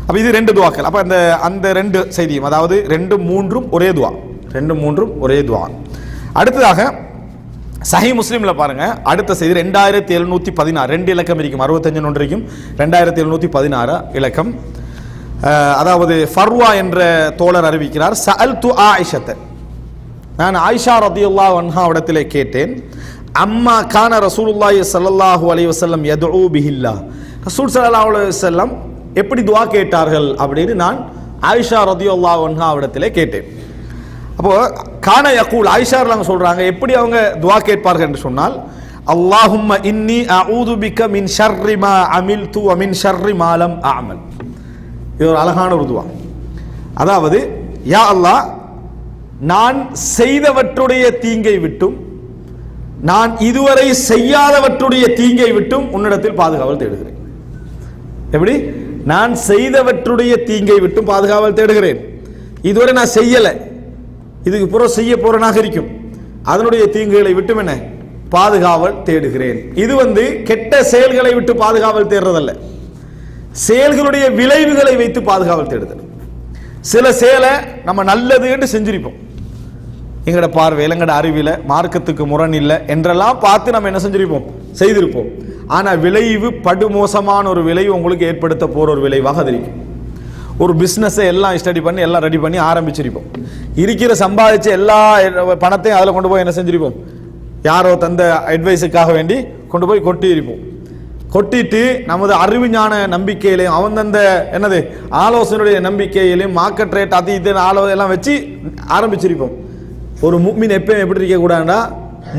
அப்போ இது 2 துவாக்கள். அப்போ அந்த 2 செய்தியும், அதாவது 2, 3 ஒரே துவா, 2, 3 ஒரே துவா. அடுத்ததாக சஹீ முஸ்லிமில் பாருங்க, அடுத்த செய்தி 2716, 2 இலக்கம் இருக்கும், 65 ஒன்று இருக்கும், 2716 இலக்கம். அதாவது ஃபர்வா என்ற தோழர் அறிவிக்கிறார், சஅல்து ஆயிஷத்தை, நான் ஆயிஷா ரலியல்லாஹு அன்ஹா இடத்திலே கேட்டேன், அம்மா கான ரசூலுல்லாஹி ஸல்லல்லாஹு அலைஹி வஸல்லம் யதுஉ பிஹில்லா, ரசூல் ஸல்லல்லாஹு அலைஹி வஸல்லம் எப்படி துஆ கேட்டார்கள் அப்படின்னு நான் ஆயிஷா ரலியல்லாஹு அன்ஹா இடத்திலே கேட்டேன். அப்போ கான யகூல், ஆயிஷா ரலியல்லாஹு சொல்றாங்க எப்படி அவங்க துஆ கேட்பார்கள் என்று சொன்னால், அல்லாஹும்ம இன்னி அஊது பிக மின் ஷர்ரி மா அமில்து வ மின் ஷர்ரி மா லம் அஅமல். இது ஒரு அழகான ஒரு துஆ. அதாவது யா அல்லாஹ், நான் செய்தவற்றுடைய தீங்கை விட்டும் நான் இதுவரை செய்யாதவற்றுடைய தீங்கை விட்டும் உன்னிடத்தில் பாதுகாவல் தேடுகிறேன். எப்படி? நான் செய்தவற்றுடைய தீங்கை விட்டும் பாதுகாவல் தேடுகிறேன். இதுவரை நான் செய்யலை, இதுக்கு புறம் செய்ய போறனாக இருக்கும், அதனுடைய தீங்குகளை விட்டும் என்ன பாதுகாவல் தேடுகிறேன். இது கெட்ட செயல்களை விட்டு பாதுகாவல் தேடுறதல்ல, செயல்களுடைய விளைவுகளை வைத்து பாதுகாவல் தேடுதல். சில செயலை நம்ம நல்லது என்று செஞ்சிருப்போம், எங்கட பார்வையில் எங்கட அறிவில் மார்க்கத்துக்கு முரண் இல்லை என்றெல்லாம் பார்த்து நம்ம என்ன செஞ்சிருப்போம், செய்திருப்போம். ஆனால் விளைவு படுமோசமான ஒரு விளைவு உங்களுக்கு ஏற்படுத்த போகிற ஒரு விளைவாக அது இருக்கும். ஒரு பிஸ்னஸை எல்லாம் ஸ்டடி பண்ணி எல்லாம் ரெடி பண்ணி ஆரம்பிச்சிருப்போம், இருக்கிற சம்பாதிச்ச எல்லா பணத்தையும் அதில் கொண்டு போய் என்ன செஞ்சிருப்போம், யாரோ தந்த அட்வைஸுக்காக வேண்டி கொண்டு போய் கொட்டி இருப்போம். கொட்டிட்டு நமது அறிவுஞான நம்பிக்கையிலையும் அவன் தந்த என்னது ஆலோசனையுடைய நம்பிக்கையிலையும் மார்க்கெட் ரேட் அது இது எல்லாம் வச்சு ஆரம்பிச்சிருப்போம். ஒரு முஃமின் எப்பயும் எப்படி இருக்கக்கூடாதுன்னா,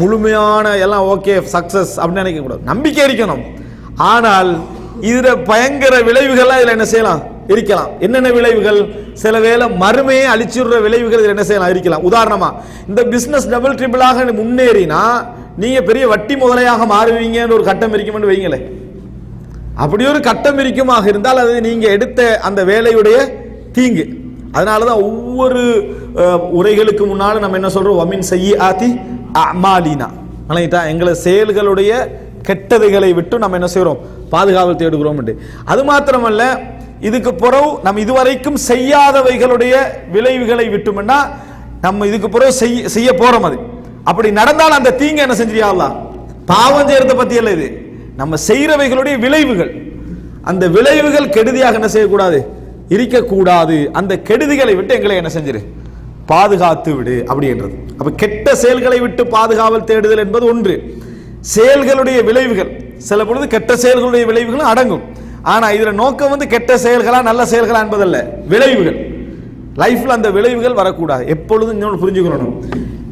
முழுமையான எல்லாம் ஓகே சக்சஸ் அப்படின்னு நினைக்கக்கூடாது, நம்பிக்கை இருக்கணும். ஆனால் இதில் பயங்கர விளைவுகள்லாம் இதில் என்ன செய்யலாம் இருக்கலாம். என்னென்ன விளைவுகள்? சில வேளை மறுமையை அழிச்சுடுற விளைவுகள் இதில் என்ன செய்யலாம் இருக்கலாம். உதாரணமா, இந்த பிஸ்னஸ் டபுள் ட்ரிபிளாக முன்னேறினா நீங்க பெரிய வட்டி முதலையாக மாறுவீங்கன்னு ஒரு கட்டம் இருக்கும்னு வைங்களேன். அப்படி ஒரு கட்டம் இருக்குமாக இருந்தால் அது நீங்க எடுத்த அந்த வேலையுடைய தீங்கு. அதனாலதான் ஒவ்வொரு உரைகளுக்கு முன்னாலும் நம்ம என்ன சொல்றோம், வமின் செய்யாதி அமாலினா, எங்களை செயல்களுடைய கெட்டதைகளை விட்டு நம்ம என்ன செய்யறோம், பாதுகாவல் தேடுகிறோம். அது மாத்திரமல்ல, இதுக்கு பிறகு நம்ம இதுவரைக்கும் செய்யாதவைகளுடைய விளைவுகளை விட்டும்னா நம்ம இதுக்கு பிறகு செய்ய போறோம். அது அப்படி நடந்தால் அந்த தீங்கு என்ன செஞ்சியா, பாவம் செய்யறதை பத்தி அல்ல, இது நம்ம செய்யறவைகளுடைய விளைவுகள். அந்த விளைவுகள் கெடுதியாக என்ன செய்யக்கூடாது, இருக்கக்கூடாது. அந்த கெடுதிகளை விட்டு எங்களை என்ன செஞ்சிரு, பாதுகாத்து விடு அப்படின்றது. அப்ப கெட்ட செயல்களை விட்டு பாதுகாவல் தேடுதல் என்பது ஒன்று. செயல்களுடைய விளைவுகள், சில பொழுது கெட்ட செயல்களுடைய விளைவுகளும் அடங்கும். ஆனா இதுல நோக்கம் கெட்ட செயல்களா நல்ல செயல்களா என்பதல்ல, விளைவுகள். லைஃப்ல அந்த விளைவுகள் வரக்கூடாது. எப்பொழுதும் இன்னொன்று புரிஞ்சுக்கணும்,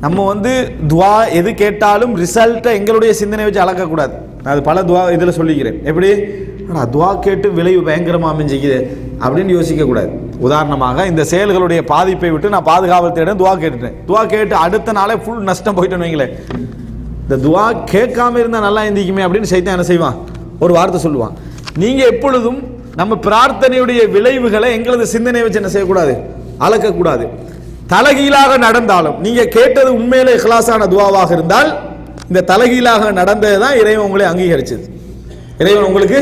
நம்ம துவா எது கேட்டாலும் ரிசல்ட்டை எங்களுடைய சிந்தனை வச்சு அளக்கக்கூடாது. நான் அது பல துவா இதில் சொல்லிக்கிறேன். எப்படி துவா கேட்டு விளைவு பயங்கரமாக அமைஞ்சிக்குது அப்படின்னு யோசிக்க கூடாது. உதாரணமாக, இந்த செயல்களுடைய பாதிப்பை விட்டு நான் பாதுகாவல் தேட துவா கேட்டுட்டேன், துவா கேட்டு அடுத்த நாளே ஃபுல் நஷ்டம் போயிட்டேன்னு வைங்களேன். இந்த துவா கேட்காம இருந்தால் நல்லா இருந்திக்குமே அப்படின்னு சைத்தான் என்ன செய்வான், ஒரு வார்த்தை சொல்லுவான். நீங்க எப்பொழுதும் நம்ம பிரார்த்தனையுடைய விளைவுகளை எங்களது சிந்தனை வச்சு என்ன செய்யக்கூடாது, அளக்கக்கூடாது. தலகீழாக நடந்தாலும் நீங்க கேட்டது உண்மையிலே இஹ்லாஸான துவாவாக இருந்தால் இந்த தலகீழாக நடந்தது தான் இறைவன் உங்களை அங்கீகரிச்சது, இறைவன் உங்களுக்கு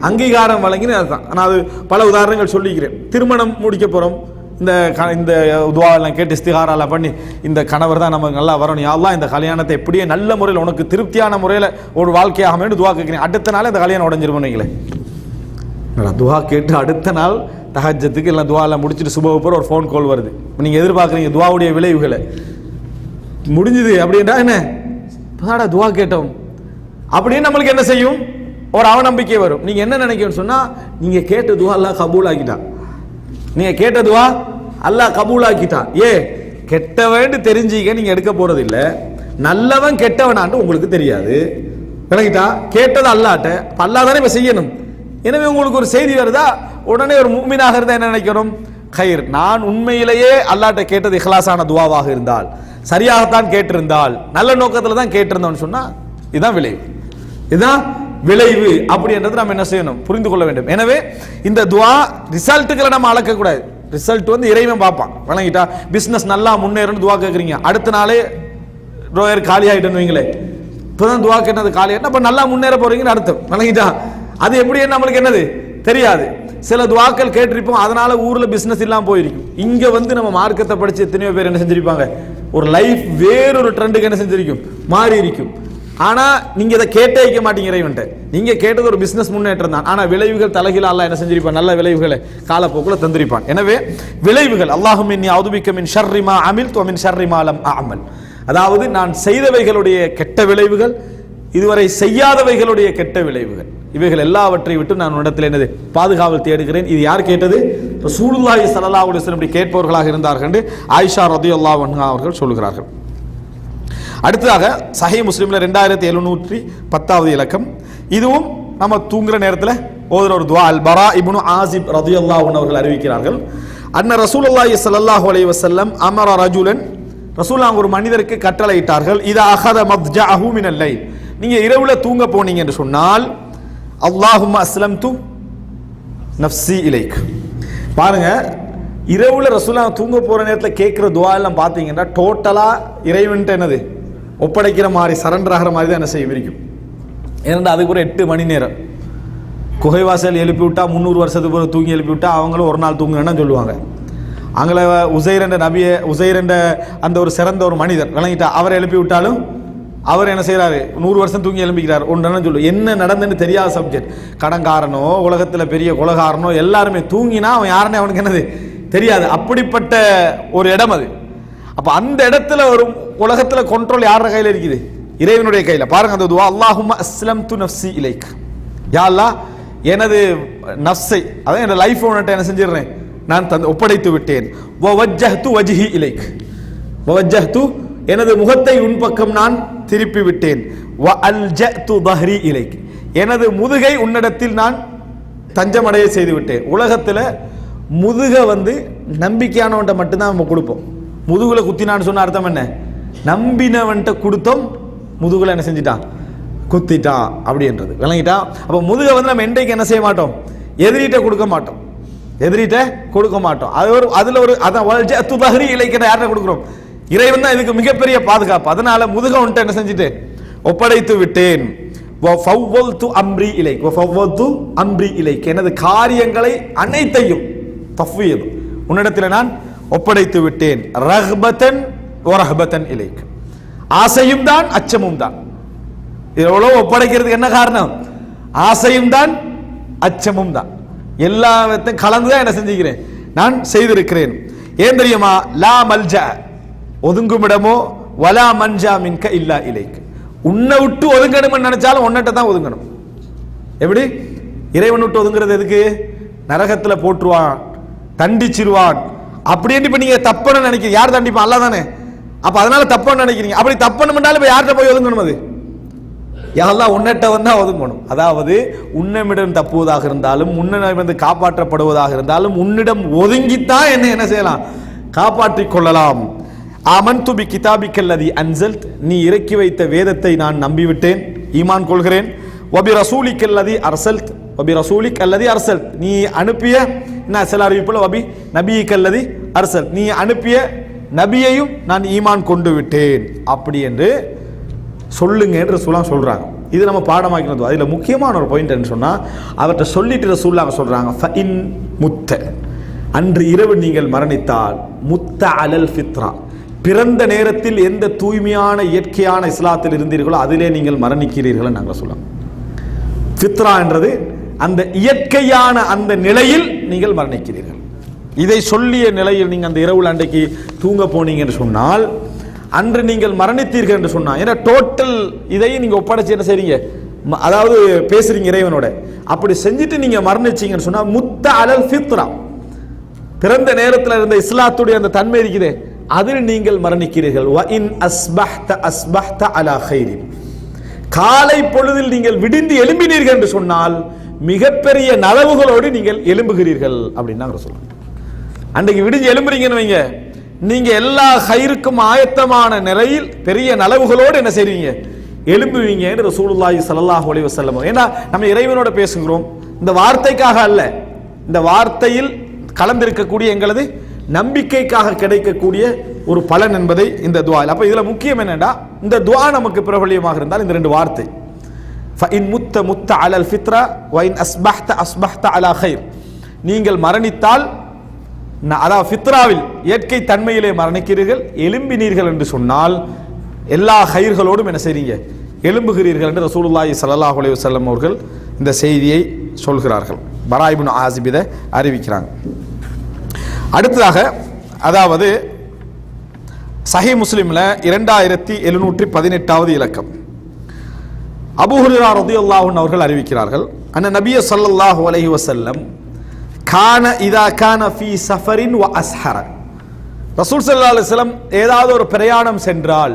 அங்கீகாரம் வழங்கினு அதுதான். நான் அது பல உதாரணங்கள் சொல்லிக்கிறேன். திருமணம் முடிக்க போறோம், இந்த துவாவெல்லாம் கேட்டு இஸ்திகாரால பண்ணி இந்த கணவர் தான் நமக்கு நல்லா வரணும், யா அல்லாஹ் இந்த கல்யாணத்தை எப்படியே நல்ல முறையில் உனக்கு திருப்தியான முறையில் ஒரு வாழ்க்கையாக வேண்டி துவா கேட்கிறேன். அடுத்த நாள் இந்த கல்யாணம் உடஞ்சிருப்பீங்களே. துவா கேட்டு அடுத்த நாள் தஹஜ்ஜத்துக்கு எல்லாம் துவா எல்லாம் முடிச்சுட்டு சுபஹ் போற ஒரு ஃபோன் கால் வருது. நீங்கள் எதிர்பார்க்குறீங்க துவாவுடைய விளைவுகளை, முடிஞ்சுது அப்படின்றா என்ன துவா கேட்டோம் அப்படின்னு நம்மளுக்கு என்ன செய்யும், ஒரு அவநம்பிக்கை வரும். நீங்க என்ன நினைக்கணும்னு சொன்னா, நீங்க கேட்ட துவா அல்லாஹ் கபூல் ஆக்கிட்டான், நீங்க கேட்ட துவா அல்லாஹ் கபூல் ஆக்கிட்டான். கெட்டவன் தெரிஞ்சிக்க நீங்க எடுக்க போறது இல்லை, நல்லவன் கெட்டவனான்ட்டு உங்களுக்கு தெரியாது. விளங்கிட்டா? கேட்டது அல்லாட்ட, அல்லாஹ் தானே இப்ப செய்யணும். எனவே உங்களுக்கு ஒரு செய்தி வருதா, உடனே ஒரு முஃமினாக இருந்தா என்ன நினைக்கணும், கைர் நான் உண்மையிலேயே அல்லாட்ட கேட்டது இஹ்லாஸான துவாவாக இருந்தால், சரியாகத்தான் கேட்டிருந்தால், நல்ல நோக்கத்தில் தான் கேட்டிருந்தோம்னு சொன்னா இதுதான் விளைவு, இதுதான் விளைவு அப்படின்றது நம்ம என்ன செய்யணும், புரிந்து கொள்ள வேண்டும். எனவே இந்த துஆ ரிசல்ட்டுகளை நம்ம அளக்க கூடாது. ரிசல்ட் வந்து இறைவன் பார்ப்பான். வணங்கிட்டா பிசினஸ் நல்லா முன்னேறணும் துஆ கேட்குறீங்க, அடுத்த நாளே ரோயர் காலி ஆகிட்டேன்னு வைங்களே, இப்போதான் துஆ கேட்டது காலி ஆகிட்டா அப்போ நல்லா முன்னேற போறீங்கன்னு அர்த்தம். வணங்கிட்டா அது எப்படின்னு நம்மளுக்கு என்னது தெரியாது. சில துஆக்கள் கேட்டிருப்போம், அதனால ஊர்ல பிசினஸ் இல்லாம போயிருக்கும். இங்க வந்து நம்ம மார்க்கத்தை படிச்சு எத்தனையோ பேர் என்ன செஞ்சிருப்பாங்க, ஒரு லைஃப் வேறொரு ட்ரெண்டுக்கு என்ன செஞ்சிருக்கும், மாறி இருக்கும். ஆனா நீங்க இதை கேட்டே வைக்க மாட்டீங்க இறைவன்ட்ட. நீங்க கேட்டது ஒரு பிசினஸ் முன்னேற்றம் தான், ஆனா விளைவுகள் தலைகீழ அல்லாஹ் என்ன செஞ்சிருப்பான், நல்ல விளைவுகளை காலப்போக்கில் தந்திருப்பான். எனவே விளைவுகள் அல்லாஹும்ம இன்னி அஊதுபிக்க மின் ஷர்ரி மா அமில்து வ மின் ஷர்ரி மா லம் அஅமல், அதாவது நான் செய்தவைகளுடைய கெட்ட விளைவுகள், இதுவரை செய்யாதவைகளுடைய கெட்ட விளைவுகள், இவைகள் எல்லாவற்றை விட்டு நான் உன்னிடத்தில் என்னது பாதுகாவல் தேடுகிறேன். இது யார் கேட்டது? ரசூலுல்லாஹி ஸல்லல்லாஹு அலைஹி வஸல்லம் இப்படி கேட்பவர்களாக இருந்தார்கள் என்று ஆயிஷா ரலியல்லாஹு அன்ஹா அவர்கள் சொல்கிறார்கள். அடுத்ததாக சஹீஹ் முஸ்லிம்ல 2710வது இலக்கம், இதுவும் நம்ம தூங்குற நேரத்தில் ஓதுற ஒரு துஆ. அல் பரா இப்னு ஆசிப் ரலியல்லாஹு அன்ஹு அவர்கள் அறிவிக்கிறார்கள், அன்ன ரசூலுல்லாஹி ஸல்லல்லாஹு அலைஹி வஸல்லம் அமர ரஜுலன், ரசூலுல்லாஹ் ஒரு மனிதருக்கு கட்டளையிட்டார்கள், இதா அஹத மத்ஜஅஹு மினல் லைல், நீங்க இரவுல தூங்க போனீங்க என்று சொன்னால் அல்லாஹும்ம அஸ்லம்து நஃப்ஸி இலைக். பாருங்க, இரவுல ரசூலுல்லாஹ் தூங்க போற நேரத்தில் கேட்கிற துஆ எல்லாம் பார்த்தீங்கன்னா டோட்டலா இறைவன்ட்ட என்னது ஒப்படைக்கிற மாதிரி, சரண்டர் ஆகிற மாதிரி தான் என்ன செய்ய இருக்கும். ஏன்னா அதுக்கு ஒரு 8 மணி நேரம் குகைவாசல் எழுப்பி விட்டா 300 வருஷத்துக்கு பிறகு தூங்கி எழுப்பி விட்டா அவங்களும் ஒரு நாள் தூங்குன்னு சொல்லுவாங்க. அங்கே உசைர் என்ற நபியை, உசைர் என்ற அந்த ஒரு சிறந்த ஒரு மனிதர் விளங்கிட்டா, அவரை எழுப்பி விட்டாலும் அவர் என்ன செய்யறாரு, 100 வருஷம் தூங்கி எழுப்பிக்கிறார். ஒன்று சொல்லு, என்ன நடந்துன்னு தெரியாத சப்ஜெக்ட், கடன்காரனோ உலகத்தில் பெரிய கொலகாரனோ எல்லாருமே தூங்கினா அவன் யாருன்னு அவனுக்கு என்னது தெரியாது. அப்படிப்பட்ட ஒரு இடம் அது. அப்போ அந்த இடத்துல ஒரு உலகத்தில் கண்ட்ரோல் யார கையில் இருக்குது, இறைவனுடைய கையில். பாருங்க அந்த துஆ, அல்லாஹும்ம அஸ்லம்து நஃப்ஸி இலைக், யா அல்லாஹ் எனது நஃப்ஸை, அதான் என் லைஃப் உன்கிட்ட என்ன செஞ்சிடுறேன், நான் ஒப்படைத்து விட்டேன். வவஜ்ஜஹ்து வஜ்ஹி இலைக், வவஜ்ஜஹ்து எனது முகத்தை உன் பக்கம் நான் திருப்பி விட்டேன். வ அல்ஜஅது தஹ்ரி இலைக், எனது முதுகை உன்னிடத்தில் நான் தஞ்சமடைய செய்து விட்டேன். உலகத்தில் முதுகை வந்து நம்பிக்கையானவன்ட்ட மட்டும்தான் நம்ம கொடுப்போம். முதுகுல குத்தினான்னு சொன்ன அர்த்தம் என்ன, நம்பினவன்ட்ட கொடுத்தோம், முதுகுல என்ன செஞ்சிட்டான், குத்திட்டான் அப்படின்றது விளங்கிட்டா. அப்போ முதுகை வந்து நம்ம என்றைக்கு என்ன செய்ய மாட்டோம், எதிரிட்ட கொடுக்க மாட்டோம், எதிரிட்ட கொடுக்க மாட்டோம். அது ஒரு அதில் ஒரு அதான் வல்ஜஅது தஹ்ரி இலைக்கிற யார்கிட்ட கொடுக்குறோம், இறைவன் தான் இதுக்கு மிகப்பெரிய பாதுகாப்பு. அதனால முதுகை உன்ட்ட என்ன செஞ்சுட்டு ஒப்படைத்து விட்டேன். வஃபவ்வல்து அம்ரி இலைக், வஃபவ்வல்து அம்ரி இலைக், எனது காரியங்களை அனைத்தையும் தஃவீத் உன்னிடத்தில் நான் ஒப்படைத்து விட்டேன். ரஹ்பத்தன் வரஹ்பத்தன் இலைக், ஆசையும் தான் அச்சமும் தான். எவ்வளவு ஒப்படைக்கிறதுக்கு என்ன காரணம், ஆசையும் தான் அச்சமும் தான், எல்லாத்தையும் கலந்துதான் என்ன செஞ்சுக்கிறேன், நான் செய்திருக்கிறேன். ஏன் தெரியுமா, லா மல்ஜா ஒதுங்குமிடமோ, வலா மன்ஜா மின்க இல்லா இலைக், உன்னை விட்டு ஒதுங்கணும்னு நினைச்சாலும் உன்னிட்ட தான் ஒதுங்கணும். எப்படி இறைவன் விட்டு ஒதுங்குறது எதுக்கு, நரகத்தில் போட்டுருவான், தண்டிச்சிருவான் அப்படின்னு. இப்ப நீங்க தப்பன்னு நினைக்கிறீங்க, யார் தண்டிப்பான், அல்லாஹ் தானே. அப்ப அதனால தப்பன்னு நினைக்கிறீங்க, அப்படி தப்பணும்னாலும் இப்ப யார்கிட்ட போய் ஒதுங்கணும், அது யாரெல்லாம் உன்னிட்ட வந்தா ஒதுங்கணும். அதாவது உன்னிடம் தப்புவதாக இருந்தாலும், உன்னிடம் வந்து காப்பாற்றப்படுவதாக இருந்தாலும், உன்னிடம் ஒதுங்கித்தான் என்ன செய்யலாம், காப்பாற்றிக் கொள்ளலாம். ஆமன்து பி கிதாபிக்கல்லதி அன்சல்த், நீ இறக்கி வைத்த வேதத்தை நான் நம்பிவிட்டேன், ஈமான் கொள்கிறேன். வபி ரசூலிக்கல்லதி அர்சல்த், வபி ரசூலிக் அல்லதி அர்சல்த், நீ அனுப்பிய, நான் சில அறிவிப்புல வபி நபியிக்கல்லதி அர்சல்த், நீ அனுப்பிய நபியையும் நான் ஈமான் கொண்டு விட்டேன் அப்படி என்று சொல்லுங்க என்று ரசூலுல்லாஹ் சொல்றாங்க. இது நம்ம பாடமாக்கினது. அதில் முக்கியமான ஒரு பாயிண்ட் என்ன சொன்னா, அவர்கிட்ட சொல்லிட்டு ரசூலுல்லாஹ் சொல்றாங்க, ஃபஇன் முத்த, அன்று இரவு நீங்கள் மரணித்தால், முத்த அலல் ஃபித்ரா, பிறந்த நேரத்தில் எந்த தூய்மையான இயற்கையான இஸ்லாத்தில் இருந்தீர்களோ அதிலே நீங்கள் மரணிக்கிறீர்கள் நாங்கள் சொல்லலாம். ஃபித்ரா என்றது அந்த இயற்கையான அந்த நிலையில் நீங்கள் மரணிக்கிறீர்கள். இதை சொல்லிய நிலையில் நீங்கள் அந்த இரவு அன்றைக்கு தூங்க போனீங்க என்று சொன்னால், அன்று நீங்கள் மரணித்தீர்கள் என்று சொன்னா, ஏன்னா டோட்டல் இதையும் நீங்க ஒப்படைச்சு என்ன செய்றீங்க, அதாவது பேசுறீங்க இறைவனோட, அப்படி செஞ்சுட்டு நீங்க மரணிச்சீங்கன்னு சொன்னா, முத்த அலல் ஃபித்ரா, பிறந்த நேரத்தில் இருந்த இஸ்லாத்துடைய அந்த தன்மை இருக்குதே, அதில் நீங்கள் மரணிக்கிறீர்கள். வ இன் அஸ்பஹ்த அஸ்பஹ்த அலா கைரின், காலை பொழுதில் நீங்கள் விடிந்து எழும்பினீர்கள் என்று சொன்னால் மிகப்பெரிய நலவுகளோடு நீங்கள் எழும்புகிறீர்கள் அப்படின்னு நாங்கள் சொல்றோம். அன்றைக்கு விடிஞ்சு எழும்புறீங்கன்னு வைங்க, நீங்க எல்லா ஹைருக்கும் ஆயத்தமான நிலையில் பெரிய நலவுகளோடு என்ன செய்வீங்க, எழும்புவீங்க என்று ரசூலுல்லாஹி ஸல்லல்லாஹு அலைஹி வஸல்லம். ஏன்னா நம்ம இறைவனோட பேசுகிறோம், இந்த வார்த்தைக்காக அல்ல, இந்த வார்த்தையில் கலந்திருக்கக்கூடிய எங்களது நம்பிக்கைக்காக கிடைக்கக்கூடிய ஒரு பலன் என்பதை இந்த துஆ. அப்ப இதுல முக்கியம் என்னன்னா, இந்த துஆ நமக்கு பிரபல்யமாக இருந்தால் இந்த ரெண்டு வார்த்தை, ஃபஇன் முத்த முத்த அலல் ஃபித்ரா வ இன் அஸ்பஹ்த அஸ்பஹ்த அலா கைர். நீங்கள் மரணித்தால், அதாவது ஃபித்ராவில் இயற்கை தன்மையிலே மரணிக்கிறீர்கள், எழும்பினீர்கள் என்று சொன்னால் எல்லா ஹைர்களோடும் என்ன செய்றீங்க, எழும்புகிறீர்கள் என்று ரசூலுல்லாஹி ஸல்லல்லாஹு அலைஹி வஸல்லம் அவர்கள் இந்த செய்தியை சொல்கிறார்கள். பரா இப்னு ஆசிப் இதை அறிவிக்கிறாங்க. அடுத்ததாக, அதாவது சஹீஹ் முஸ்லிம்ல 2718வது இலக்கம், அபூ ஹுரைரா ரலியல்லாஹு அன்ஹு அவர்கள் அறிவிக்கிறார்கள், அன்ன நபிய ஸல்லல்லாஹு அலைஹி வஸல்லம் கான இதா கான ஃபீ சஃபரின் வ அஸ்ஹர. ரசூல் ஸல்லல்லாஹு அலைஹி வஸல்லம் ஏதாவது ஒரு பிரயாணம் சென்றால்,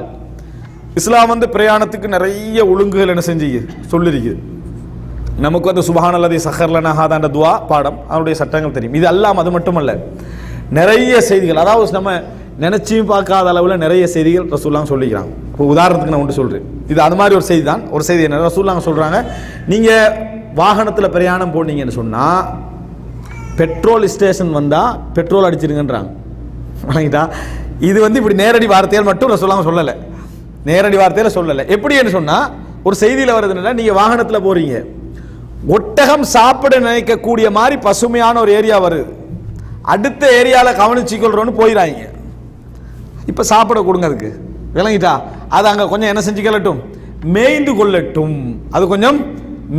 இஸ்லாம் பிரயாணத்துக்கு நிறைய ஒழுங்குகள் என்ன செஞ்சு சொல்லிருக்குது. நமக்கு சுப்ஹானல்லதி சஹர்லனா ஹாதான்ற துஆ பாடம், அவருடைய சட்டங்கள் தெரியும். இது அல்லாம அது மட்டுமல்ல, நிறைய செய்திகள், அதாவது நம்ம நினைச்சியும் பார்க்காத அளவில் நிறைய செய்திகள் ரசூலுல்லாஹ் சொல்லிக்கிறாங்க. இப்போ உதாரணத்துக்கு நான் ஒன்று சொல்றேன், இது அது மாதிரி ஒரு செய்தி தான். ஒரு செய்தி என்ன, ரசூலுல்லாஹ் சொல்றாங்க, நீங்க வாகனத்தில் பிரயாணம் போனீங்கன்னு சொன்னா பெட்ரோல் ஸ்டேஷன் வந்தா பெட்ரோல் அடிச்சிருங்கன்றாங்க. இது இப்படி நேரடி வார்த்தையால் மட்டும் ரசூலுல்லாஹ் சொல்லலை, நேரடி வார்த்தையில சொல்லலை. எப்படின்னு சொன்னா, ஒரு செய்தியில வருதுன்னா, நீங்க வாகனத்துல போறீங்க, ஒட்டகம் சாப்பிட நினைக்கக்கூடிய மாதிரி பசுமையான ஒரு ஏரியா வருது, அடுத்த ஏரியால கவனிச்சுக்கொள்றோன்னு போயிடாங்க. இப்ப சாப்பிட கொடுங்க, அதுக்கு விளங்கிட்டா, அது அங்க கொஞ்சம் என்ன செஞ்சுக்கலட்டும், மேய்ந்து கொள்ளட்டும், அது கொஞ்சம்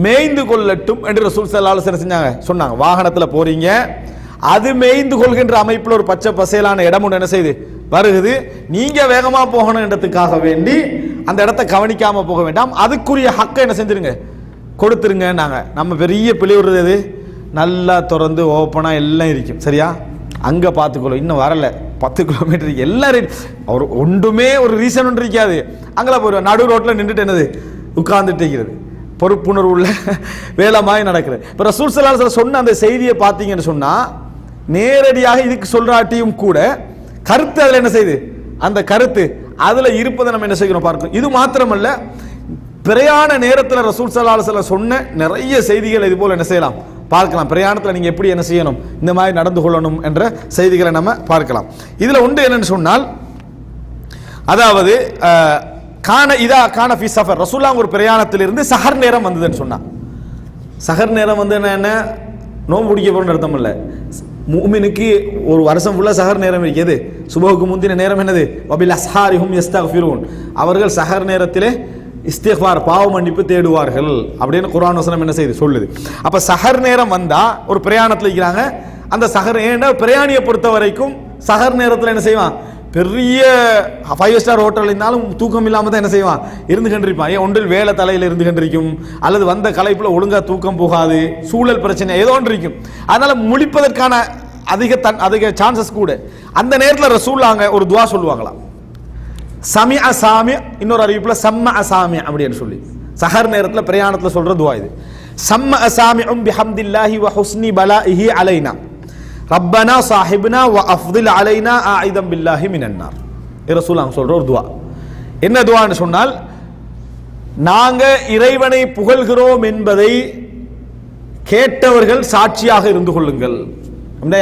மேய்ந்து கொள்ளட்டும் என்று ரசூல் ஸல்லல்லாஹு அலைஹி வஸல்லம் செஞ்சாங்க, சொன்னாங்க. வாகனத்துல போறீங்க, அது மேய்ந்து கொள்கின்ற அமைப்பில் ஒரு பச்சை பசேலான இடம் ஒன்று என்ன செய்யுது வருகுது, நீங்க வேகமா போகணுன்றதுக்காக வேண்டி அந்த இடத்த கவனிக்காம போக வேண்டாம், அதுக்குரிய ஹக்கை என்ன செஞ்சிருங்க, கொடுத்துருங்க. நம்ம பெரிய பிள்ளைவுறது எது, நல்லா திறந்து ஓப்பனா எல்லாம் இருக்கும், சரியா, அங்க பார்த்துக்கொள்ளும், இன்னும் வரல 10 கிலோமீட்டர் எல்லாரும் அவர் ஒன்றுமே ஒரு ரீசன் ஒன்று இருக்காது, அங்கே போயிடுவோம், நடு ரோட்டில் நின்றுட்டு என்னது உட்கார்ந்துட்டு இருக்கிறது, பொறுப்புணர்வு உள்ள வேலைமாய் நடக்குது. இப்போ ரசூல் ஸல்லல்லாஹு அலைஹி வஸல்லம் சொன்ன அந்த செய்தியை பார்த்தீங்கன்னு சொன்னா, நேரடியாக இதுக்கு சொல்றாட்டியும் கூட கருத்து அதில் என்ன செய்யுது, அந்த கருத்து அதுல இருப்பதை நம்ம என்ன செய்யணும் பார்க்கணும். இது மாத்திரமல்ல, பிரயாண நேரத்தில் ரசூல் ஸல்லல்லாஹு அலைஹி வஸல்லம் சொன்ன நிறைய செய்திகள் இது போல என்ன செய்யலாம் பார்க்கலாம். பிரயாணத்தில் நீங்க எப்படி என்ன செய்யணும், இந்த மாதிரி நடந்து கொள்ளணும் என்ற செய்திகளை நம்ம பார்க்கலாம். இதுல ஒன்று என்னன்னு சொன்னால், அதாவது கான இதா கான ஃபி சஃபர், ரசூலுல்லாஹ் ஒரு பிரயாணத்திலிருந்து சஹர் நேரம் வந்ததுன்னு சொன்னா, சஹர் நேரம் என்ன, நோன்பு முடிக்க போறன்னு அர்த்தம் இல்லை. முஃமினுக்கு ஒரு வருஷம் ஃபுல்லாக சஹர் நேரம் இருக்கிறது. சுபஹுக்கு முந்தின நேரம் என்னது, வபில் அஸ்ஹாரிஹும் யஸ்தக்ஃபிரூன், அவர்கள் சஹர் நேரத்திலே இஸ்திக்ஃபார் பாவ மன்னிப்பு தேடுவார்கள் அப்படின்னு குர்ஆன் வசனம் என்ன செய்யுது சொல்லுது. அப்ப சஹர் நேரம் வந்தா ஒரு பிரயாணத்தில் இருக்கிறாங்க, அந்த சஹர், ஏன்னா பிரயாணியை பொறுத்த வரைக்கும் சஹர் நேரத்தில் என்ன செய்வான், பெரிய 5 ஸ்டார் ஹோட்டல் இருந்தாலும் தூக்கம் இல்லாமல் தான் என்ன செய்வான் இருந்து கண்டிருப்பான். ஏன், ஒன்றில் வேலை தலையில் இருந்து கண்டிருக்கும், அல்லது வந்த களைப்புல ஒழுங்கா தூக்கம் போகாது, சூழல் பிரச்சனை ஏதோ ஒன்று இருக்கும், அதனால முழிப்பதற்கான அதிக சான்சஸ் கூட. அந்த நேரத்தில் ரசூலுல்லாஹ் ஒரு துஆ சொல்லுவாங்களாம், சமிஅ சாமி, இன்னொரு அறிவிப்புல சம்மஅ சாமி அப்படின்னு சொல்லி, சஹர் நேரத்தில் பிரயாணத்தில் சொல்ற துஆ இது. சம்மஅ சாமிஉம் பிஹம்தில்லாஹி வ ஹுஸ்னி பலாஇஹி அலைனா ரப்பனா சாஹிப்னா வ அஃதில் அலைனா ஆயிதம் பில்லாஹி மினன் நார். ரசூலுல்லாஹ் சொல்ற ஒரு துஆ. என்ன துஆன்னு சொன்னால், நாங்க இறைவனை புகழ்கிறோம் என்பதை கேட்டவர்கள் சாட்சியாக இருந்து கொள்ளுங்கள்.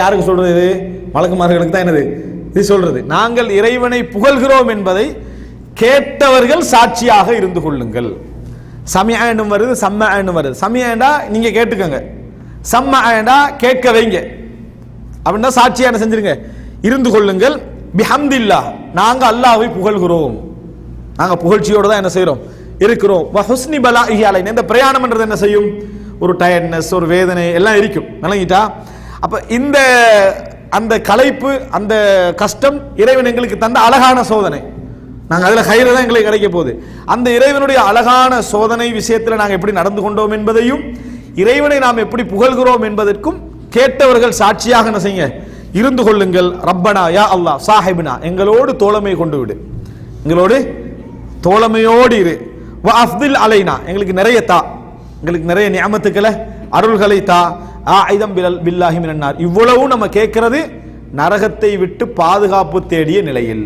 யாருக்கு சொல்றது, இது மலக்குமார்களுக்கு தான் என்னது இது சொல்றது. நாங்கள் இறைவனை புகழ்கிறோம் என்பதை கேட்டவர்கள் சாட்சியாக இருந்து கொள்ளுங்கள். சமிஅ என்னும் வருது, சம்மஅ என்னும் வருது. சமிஅண்டா நீங்க கேட்டுக்கங்க, சம்மஅண்டா கேட்க வைங்க, அப்படின்னா சாட்சியா என்ன செஞ்சிருங்க இருந்து கொள்ளுங்கள். பிஹம்தில்லாஹ், நாங்க அல்லாஹ்வை புகழ்கிறோம், நாங்க புகழ்ச்சியோட தான் என்ன செய்யறோம் இருக்கிறோம். வ ஹுஸ்னி பலாஇஹி அலைனா, இந்த பிரயாணம்ன்றது என்ன செய்யும், ஒரு டயர்ட்னஸ், ஒரு வேதனை எல்லாம் இருக்கும், விளங்கிட்டா. அப்ப இந்த அந்த களைப்பு, அந்த கஷ்டம் இறைவன் எங்களுக்கு தந்த அழகான சோதனை, நாங்கள் அதில் ஹைர தான் எங்களுக்கு கிடைக்க போகுது. அந்த இறைவனுடைய அழகான சோதனை விஷயத்தில் நாங்கள் எப்படி நடந்து கொண்டோம் என்பதையும், இறைவனை நாம் எப்படி புகழ்கிறோம் என்பதற்கும் கேட்டவர்கள் சாட்சியாக என்ன செய்யுங்க இருந்து கொள்ளுங்கள். ரப்பனா யா அல்லாஹ் சாஹிப்னா, எங்களோடு தோழமை கொண்டு விடு, எங்களோடு தோழமையோடு இரு. வ அஃதில் அலைனா, எங்களுக்கு நிறைய தா, எங்களுக்கு நிறைய நிஅமத்துக்களை அருள்களை தா. ஆயிதம் பில்லாஹி மினன் நார், இவ்வளவு நம்ம கேட்கிறது நரகத்தை விட்டு பாதுகாப்பு தேடிய நிலையில்.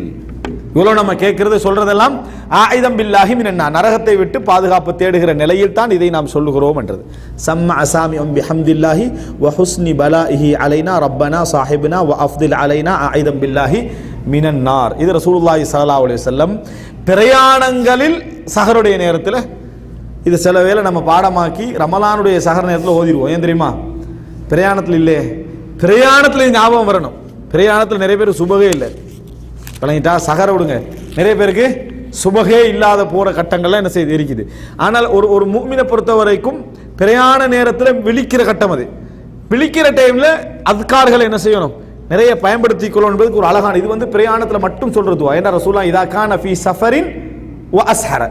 இவ்வளோ நம்ம கேட்கறது சொல்றதெல்லாம் ஆயிதம் பில்லாஹி மினன்னா, நரகத்தை விட்டு பாதுகாப்பு தேடுகிற நிலையில் தான் இதை நாம் சொல்லுகிறோம் என்றது. சம்ம அசாமி பிஹம்தில்லாஹி வ ஹுஸ்னி பலாஹி அலைனா ரப்பனா சாஹிப்னா வ அஃதில் அலைனா ஆயிதம் பில்லாஹி மினன்னார். இது ரசூலுல்லாஹி ஸல்லல்லாஹு அலைஹி வஸல்லம் பிரயாணங்களில் சஹருடைய நேரத்தில், இது சில வேளை நம்ம பாடமாக்கி ரமலானுடைய சஹர் நேரத்தில் ஓதிடுவோம். ஏன் தெரியுமா? பிரயாணத்தில் இல்லையே, பிரயாணத்தில் ஞாபகம் வரணும். பிரயாணத்தில் நிறைய பேர் சுபகே இல்லை, பழகிட்டா சகர விடுங்க, நிறைய பேருக்கு சுபகே இல்லாத போற கட்டங்கள்லாம் என்ன செய்து இருக்குது. ஆனால் ஒரு முஃமினை பொறுத்த வரைக்கும் பிரயாண நேரத்தில் விழிக்கிற கட்டம், அது விழிக்கிற டைம்ல அத்கார்கள் என்ன செய்யணும், நிறைய பயன்படுத்திக் கொள்ளணும் என்பதுக்கு ஒரு அழகான, இது வந்து பிரயாணத்தில் மட்டும் சொல்றது துஆ. ஏன்னா ரசூலுல்லாஹ் இதா கான ஃபீ சஃபரின் வ அஸ்ஹர,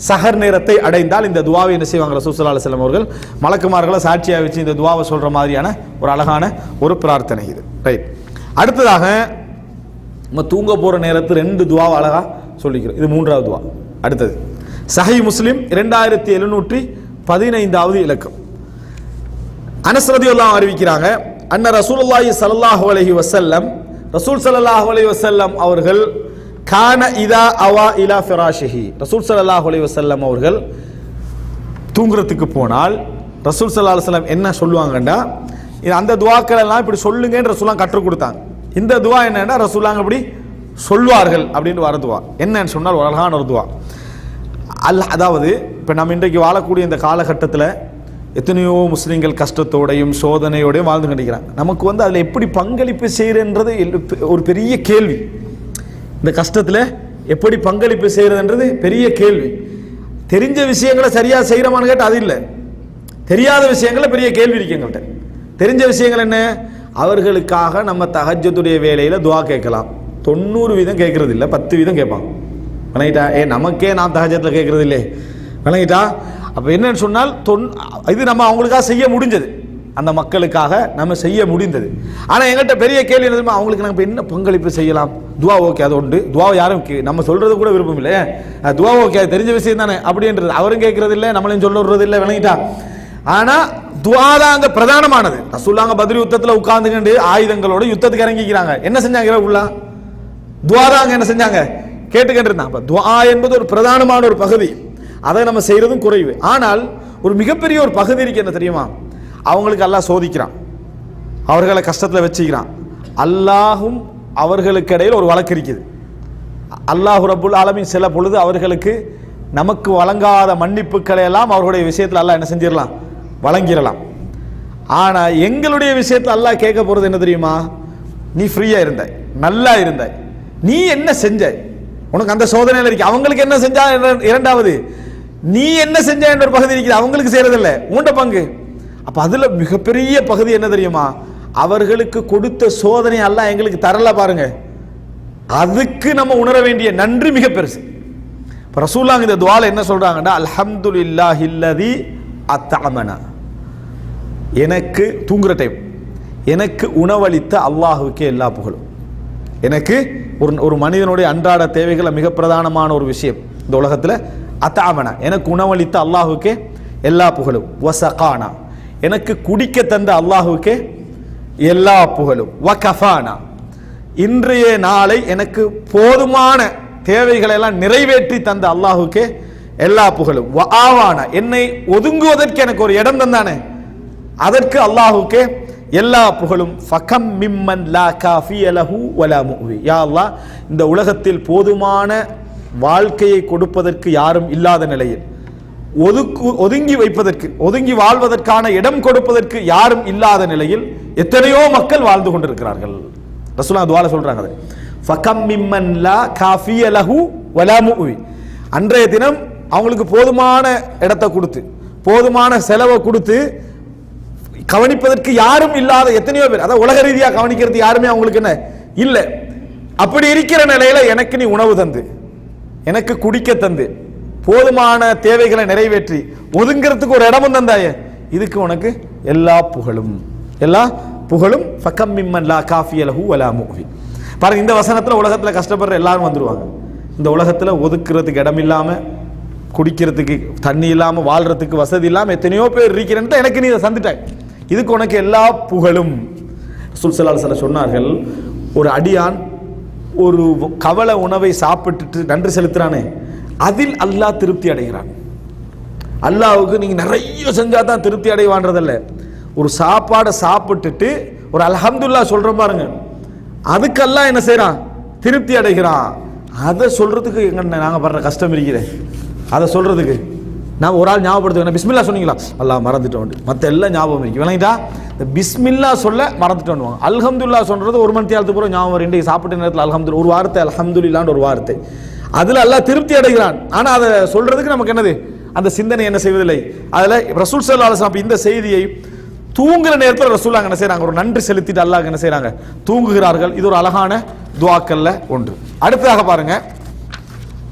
சஹர் நேரத்தை அடைந்தால் இந்த துவாவை என்ன செய்வாங்க ரசூல் ஸல்லல்லாஹு அலைஹி வஸல்லம் அவர்கள் மலக்குமார்களை சாட்சியாக வச்சு இந்த துவாவை சொல்ற மாதிரியான ஒரு அழகான ஒரு பிரார்த்தனை இது. ரைட். அடுத்ததாக நம்ம தூங்க போற நேரத்தில் 2 துவாவை அழகா சொல்லிக்கிறோம். இது 3வது துவா. அடுத்தது சஹீஹ் முஸ்லிம் 2715வது இலக்கம். அனஸ் ரலியல்லாஹு அன்ஹு அறிவிக்கிறாங்க, அன்ன ரசூலுல்லாஹி ஸல்லல்லாஹு அலைஹி வஸல்லம், ரசூல் ஸல்லல்லாஹு அலைஹி வஸல்லம் அவர்கள் கான இதா அவா இலா ஃபிராஷிஹி, ரசூல் ஸல்லல்லாஹு அலைஹி வஸல்லம் அவர்கள் தூங்குறதுக்கு போனால் ரசூல் ஸல்லல்லாஹு அலைஹி வஸல்லம் என்ன சொல்லுவாங்கண்டா, அந்த துவாக்கள் எல்லாம் இப்படி சொல்லுங்கன்னு ரசூலுல்லாஹ் கற்றுக் கொடுத்தாங்க. இந்த துவா என்னன்னா ரசூலுல்லாஹ் அப்படி சொல்வார்கள் அப்படின்னு வர துவா. என்னன்னு சொன்னால் ஒரு அழகான ஒரு துவா. அதாவது இப்போ நம்ம இன்றைக்கு வாழக்கூடிய இந்த காலகட்டத்தில் எத்தனையோ முஸ்லீம்கள் கஷ்டத்தோடையும் சோதனையோடையும் வாழ்ந்து கொண்டிருக்கிறாங்க. நமக்கு வந்து அதில் எப்படி பங்களிப்பு செய்கிறன்றது ஒரு பெரிய கேள்வி. இந்த கஷ்டத்தில் எப்படி பங்களிப்பு செய்கிறதுன்றது பெரிய கேள்வி. தெரிஞ்ச விஷயங்களை சரியாக செய்கிறோமான்னு கேட்டால் அது இல்லை, தெரியாத விஷயங்களை பெரிய கேள்வி இருக்கு எங்கள்கிட்ட. தெரிஞ்ச விஷயங்கள் என்ன, அவர்களுக்காக நம்ம தஹஜ்ஜுடைய வேலையில் துவா கேட்கலாம். 90 வீதம் கேட்கறது இல்லை, 10 வீதம் கேட்பாங்க. வணங்கிட்டா நமக்கே நான் தஹஜ்ஜுல கேட்கறது இல்லை, வணங்கிட்டா. அப்போ என்னன்னு சொன்னால் இது நம்ம அவங்களுக்காக செய்ய முடிஞ்சது, அந்த மக்களுக்காக நம்ம செய்ய முடிந்தது. ஆனால் எங்கள்கிட்ட பெரிய கேள்வி என்ன, அவங்களுக்கு நம்ம என்ன பங்களிப்பு செய்யலாம். துவா ஓகே, அது உண்டு, துவா யாரும் நம்ம சொல்றது கூட விருப்பம் இல்லை, துவா ஓகே அது தெரிஞ்ச விஷயம் தானே அப்படின்றது அவரும் கேட்கறது இல்லை, நம்மளையும் சொல்றது இல்லை, விளங்கிட்டா. ஆனால் துவா தான் அங்கே பிரதானமானது. ரசூலுல்லாஹ் பத்ர் யுத்தத்தில் உட்கார்ந்துக்கிட்டு ஆயுதங்களோட யுத்தத்துக்கு இறங்கிக்கிறாங்க. என்ன செஞ்சாங்க? உள்ள துவா தான் என்ன செஞ்சாங்க? கேட்டுக்கிட்டு இருந்தாங்க. அப்போ துவா என்பது ஒரு பிரதானமான ஒரு பகுதி, அதை நம்ம செய்யறதும் குறைவு. ஆனால் ஒரு மிகப்பெரிய ஒரு பகுதி இருக்கு, என்ன தெரியுமா? அவங்களுக்கு அல்லாஹ் சோதிக்கிறான், அவர்களை கஷ்டத்தில் வச்சுக்கிறான். அல்லாஹும் அவர்களுக்கு இடையில் ஒரு வழக்கு இருக்குது. அல்லாஹ் ரப்புல் ஆலமீன் சில பொழுது அவர்களுக்கு நமக்கு வழங்காத மன்னிப்புகளை எல்லாம் அவர்களுடைய விஷயத்தில் அல்லாஹ் என்ன செஞ்சிடலாம், வழங்கிடலாம். ஆனால் எங்களுடைய விஷயத்தில் அல்லாஹ் கேட்க போகிறது என்ன தெரியுமா? நீ ஃப்ரீயாக இருந்தாய், நல்லா இருந்தாய், நீ என்ன செஞ்ச, உனக்கு அந்த சோதனையில் இருக்கு. அவங்களுக்கு என்ன செஞ்சா இரண்டாவது, நீ என்ன செஞ்ச என்ற ஒரு பகுதி இருக்குது, அவங்களுக்கு செய்யறதில்லை, உண்ட பங்கு. அப்போ அதில் மிகப்பெரிய பகுதி என்ன தெரியுமா? அவர்களுக்கு கொடுத்த சோதனை அல்லாஹ் எங்களுக்கு தரல பாருங்க, அதுக்கு நம்ம உணர வேண்டிய நன்றி மிக பெருசு. இப்போ ரசூலுல்லாஹ் இந்த துஆல என்ன சொல்றாங்கன்னா, அல்ஹம்துலில்லாஹில்லதி அத்அமனா, எனக்கு தூங்குற டைம் எனக்கு உணவளித்த அல்லாஹுக்கே எல்லா புகழும். எனக்கு ஒரு மனிதனுடைய அன்றாட தேவைகளை மிக பிரதானமான ஒரு விஷயம் இந்த உலகத்தில், அத்அமனா எனக்கு உணவளித்த அல்லாஹுக்கே எல்லா புகழும். வஸகானா எனக்கு குடிக்க தந்த அல்லாஹுக்கே எல்லா புகழும். வகஃபானா இன்றைய நாளை எனக்கு போதுமான தேவைகளை எல்லாம் நிறைவேற்றி தந்த அல்லாஹுக்கே எல்லா புகழும். வஆவானா என்னை ஒதுங்குவதற்கு எனக்கு ஒரு இடம் தந்தானே, அதற்கு அல்லாஹுக்கே எல்லா புகழும். ஃபகம் மிம்மன் லா காஃபிய லஹு வலா முவி, யா அல்லாஹ் இந்த உலகத்தில் போதுமான வாழ்க்கையை கொடுப்பதற்கு யாரும் இல்லாத நிலையில், ஒதுங்கி வைப்பதற்கு, ஒதுங்கி வாழ்வதற்கான இடம் கொடுப்பதற்கு யாரும் இல்லாத நிலையில் எத்தனையோ மக்கள் வாழ்ந்து கொண்டிருக்கிறார்கள். ரசூலுல்லாஹ் துஆல சொல்றாங்க, ஃபகம் மிம்மன் லா காஃபிய லஹு வலா முவி, அன்றைய தினம் அவங்களுக்கு போதுமான இடத்தை கொடுத்து, போதுமான செலவை கொடுத்து கவனிப்பதற்கு யாரும் இல்லாத எத்தனையோ பேர், அதாவது உலக ரீதியாக கவனிக்கிறது யாருமே அவங்களுக்கு என்ன இல்லை. அப்படி இருக்கிற நிலையில எனக்கு நீ உணவு தந்து, எனக்கு குடிக்க தந்து, போதுமான தேவைகளை நிறைவேற்றி ஒதுங்கிறதுக்கு ஒரு இடமும் தந்தாயே, இதுக்கு உனக்கு எல்லா புகழும், எல்லா புகழும். ஃபகம் மிம்மன் லா காஃபிய லஹு வலா முவி. பாருங்க, இந்த வசனத்தில் உலகத்தில் கஷ்டப்படுற எல்லாரும் வந்துருவாங்க. இந்த உலகத்தில் ஒதுக்குறதுக்கு இடம் இல்லாமல், குடிக்கிறதுக்கு தண்ணி இல்லாமல், வாழ்றதுக்கு வசதி இல்லாமல் எத்தனையோ பேர் இருக்கிறேன்னு எனக்கு நீ இதை சந்துட்டாய், இதுக்கு உனக்கு எல்லா புகழும். ரசூல் ஸல்லல்லாஹு அலைஹி வஸல்லம் சொன்னார்கள், ஒரு அடியான் ஒரு கவலை உணவை சாப்பிட்டுட்டு நன்றி செலுத்துறானே, அதில் அல்லாஹ் திருப்தி அடைகிறான். அல்லாஹ்வுக்கு நீங்க நிறைய செஞ்சா தான் திருப்தி அடைவான்றதில்ல. ஒரு சாப்பாடை சாப்பிட்டுட்டு ஒரு அல்ஹம்துலில்லாஹ் சொல்ற பாருங்க, அதுக்கு அல்லாஹ் என்ன செய்யறான்? திருப்தி அடைகிறான். அதை சொல்றதுக்கு எங்க நாங்க படுற கஷ்டம் இருக்கிறே, அதை சொல்றதுக்கு நான் ஒரு ஆள் ஞாபகப்படுத்துவேன். பிஸ்மில்லா சொன்னீங்களா, அல்லாஹ் மறந்துட்டோம், மற்ற எல்லாம் ஞாபகம் இருக்கு. விளங்கிட்டா? இந்த பிஸ்மில்லா சொல்ல மறந்துட்டோம். அல்ஹம்துலில்லாஹ் சொல்றது ஒரு மணி நேரத்துக்கு பூரா ஞாபகம். இன்றைக்கு சாப்பிட்ட நேரத்தில் அல்ஹம்துலில்லாஹ் ஒரு வார்த்தை, அல்ஹம்துலில்லாஹ்ன்ற ஒரு வார்த்தை, அதுல அல்லாஹ் திருப்தி அடைகிறான். ஆனா அதை சொல்றதுக்கு நமக்கு என்னது, அந்த சிந்தனை என்ன செய்வதில்லை. அதுல ரசூல் ஸல்லல்லாஹு அலைஹி வஸல்லம் இந்த செய்தியை தூங்குற நேரத்தில் ரசூல் என்ன செய்யறாங்க? ஒரு நன்றி செலுத்திட்டு அல்லாஹ் என்ன செய்யறாங்க? தூங்குகிறார்கள். இது ஒரு அழகான துஆக்கள்ல ஒன்று. அடுத்ததாக பாருங்க,